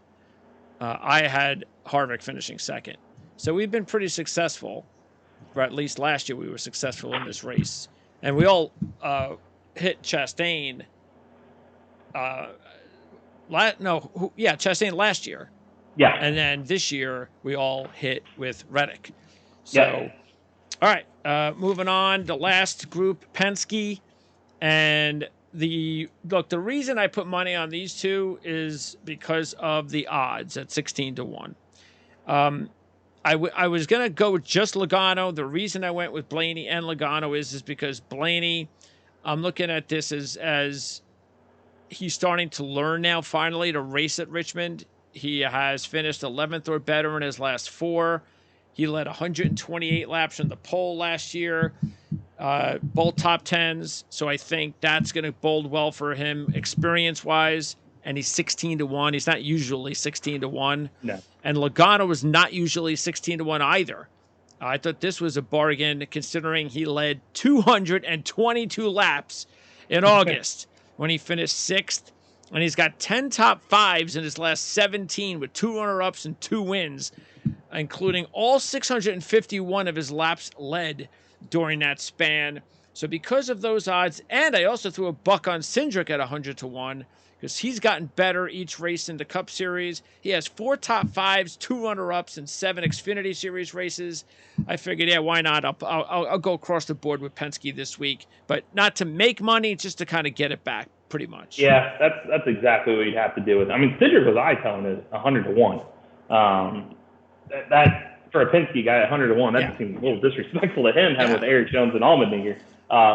A: I had Harvick finishing second. So we've been pretty successful, or at least last year we were successful in this race. And we all hit Chastain. Chastain last year.
B: Yeah.
A: And then this year we all hit with Reddick. So,
B: Yeah.
A: all right, moving on. The last group, Penske. And the reason I put money on these two is because of the odds at 16-1. I was going to go with just Logano. The reason I went with Blaney and Logano is because Blaney, I'm looking at this as he's starting to learn now finally to race at Richmond. He has finished 11th or better in his last 4. He led 128 laps from the pole last year, both top 10s. So I think that's going to bode well for him experience-wise. And he's 16-1. He's not usually 16-1.
B: No.
A: And Logano was not usually 16-1 either. I thought this was a bargain considering he led 222 laps in August when he finished 6th. And he's got 10 top 5s in his last 17 with 2 runner-ups and 2 wins, including all 651 of his laps led during that span. So because of those odds, and I also threw a buck on Hendrick at 100-1 because he's gotten better each race in the Cup Series. He has 4 top 5s, 2 runner-ups, and 7 Xfinity Series races. I figured, yeah, why not? I'll go across the board with Penske this week, but not to make money, just to kind of get it back, pretty much.
B: Yeah, that's exactly what you'd have to do with it. I mean, Hendrick was eye-telling at 100-1. That for a Penske guy at 100-1, that just seems a little disrespectful to him, having with Eric Jones and Allmendinger.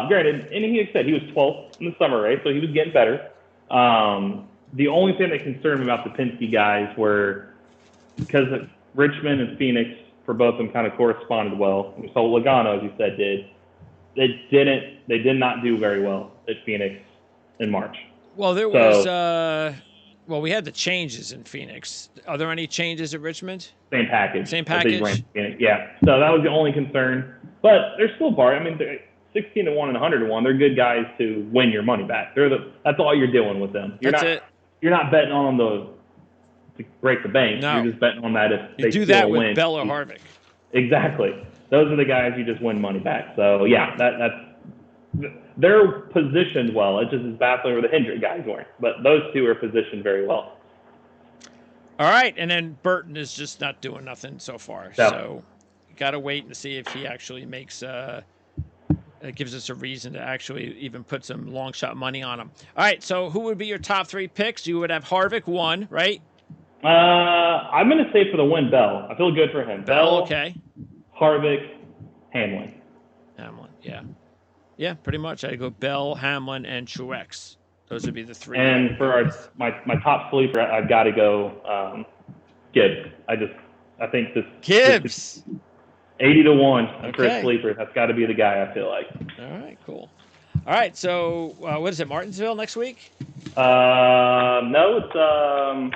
B: Granted, and he said he was 12th in the summer race, so he was getting better. The only thing that concerned me about the Penske guys were because Richmond and Phoenix for both of them kind of corresponded well. So Logano, as you said, did. They did not do very well at Phoenix in March.
A: Well, there was we had the changes in Phoenix. Are there any changes at Richmond?
B: Same package.
A: Same package?
B: Yeah. So that was the only concern. But they're still I mean, 16-1 and 100-1. They're good guys to win your money back. That's all you're doing with them. You're not betting on them to break the bank.
A: No.
B: You're just betting on that if
A: you
B: they
A: do
B: still
A: that with
B: win.
A: Bell or Harvick.
B: Exactly. Those are the guys you just win money back. So yeah, they're positioned well. It's just as baffling where the Hendrick guys weren't. But those two are positioned very well.
A: All right, and then Burton is just not doing nothing so far.
B: No.
A: So you got to wait and see if he actually makes it gives us a reason to actually even put some long shot money on him. All right, so who would be your top 3 picks? You would have Harvick 1, right?
B: I'm going to say for the win, Bell. I feel good for him. Bell,
A: okay.
B: Harvick, Hamlin.
A: Yeah. Yeah, pretty much. I'd go Bell, Hamlin, and Truex. Those would be the 3.
B: And for my top sleeper, I've got to go Gibbs. I think this
A: Gibbs.
B: 80-1 for a sleeper. That's got to be the guy, I feel like.
A: All right, cool. All right, so what is it, Martinsville next week?
B: No, it's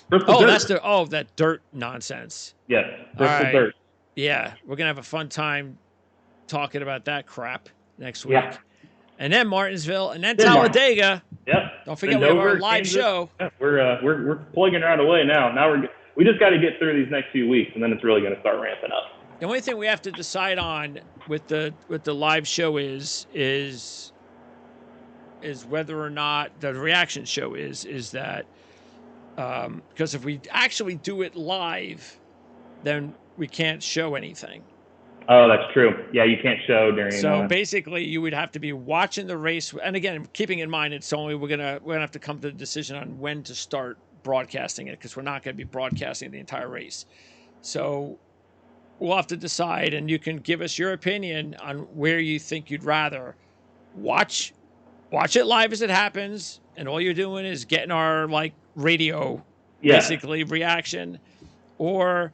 B: Bristol Dirt.
A: That dirt nonsense.
B: Yes, Bristol Dirt.
A: Yeah, we're going to have a fun time talking about that crap next week.
B: Yeah.
A: And then Martinsville, and then Talladega.
B: Yep.
A: Don't forget we have our live show.
B: Yeah, we're plugging right away now. Now we just got to get through these next few weeks, and then it's really going to start ramping up.
A: The only thing we have to decide on with the live show is whether or not the reaction show is that because if we actually do it live, then we can't show anything.
B: Oh, that's true. Yeah, you can't show during.
A: So basically, you would have to be watching the race, and again, keeping in mind, it's only we're gonna have to come to the decision on when to start broadcasting it because we're not going to be broadcasting the entire race. So we'll have to decide, and you can give us your opinion on where you think you'd rather watch it live as it happens, and all you're doing is getting our radio basically reaction, or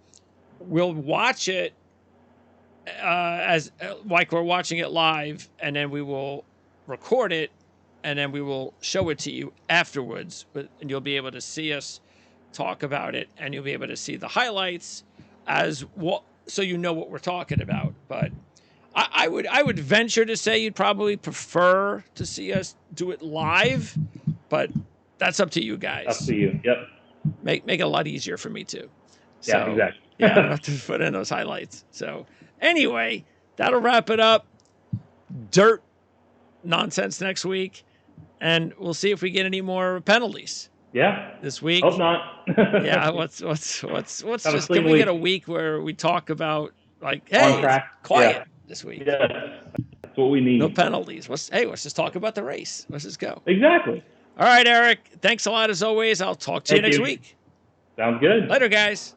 A: we'll watch it as like we're watching it live, and then we will record it, and then we will show it to you afterwards, and you'll be able to see us talk about it, and you'll be able to see the highlights so you know what we're talking about. But I would venture to say you'd probably prefer to see us do it live, but that's up to you guys.
B: Up to you. Yep.
A: Make it a lot easier for me too.
B: Yeah, exactly.
A: Yeah, I have to put in those highlights. So anyway, that'll wrap it up. Dirt nonsense next week, and we'll see if we get any more penalties.
B: Yeah.
A: this week?
B: Hope not.
A: Yeah. What's just, can we get a week where we talk about like, hey,
B: On track.
A: it's quiet this week?
B: Yeah. That's what we need.
A: No penalties. Let's just talk about the race. Let's just go.
B: Exactly.
A: All right, Eric. Thanks a lot as always. I'll talk to you next week.
B: Sounds good.
A: Later, guys.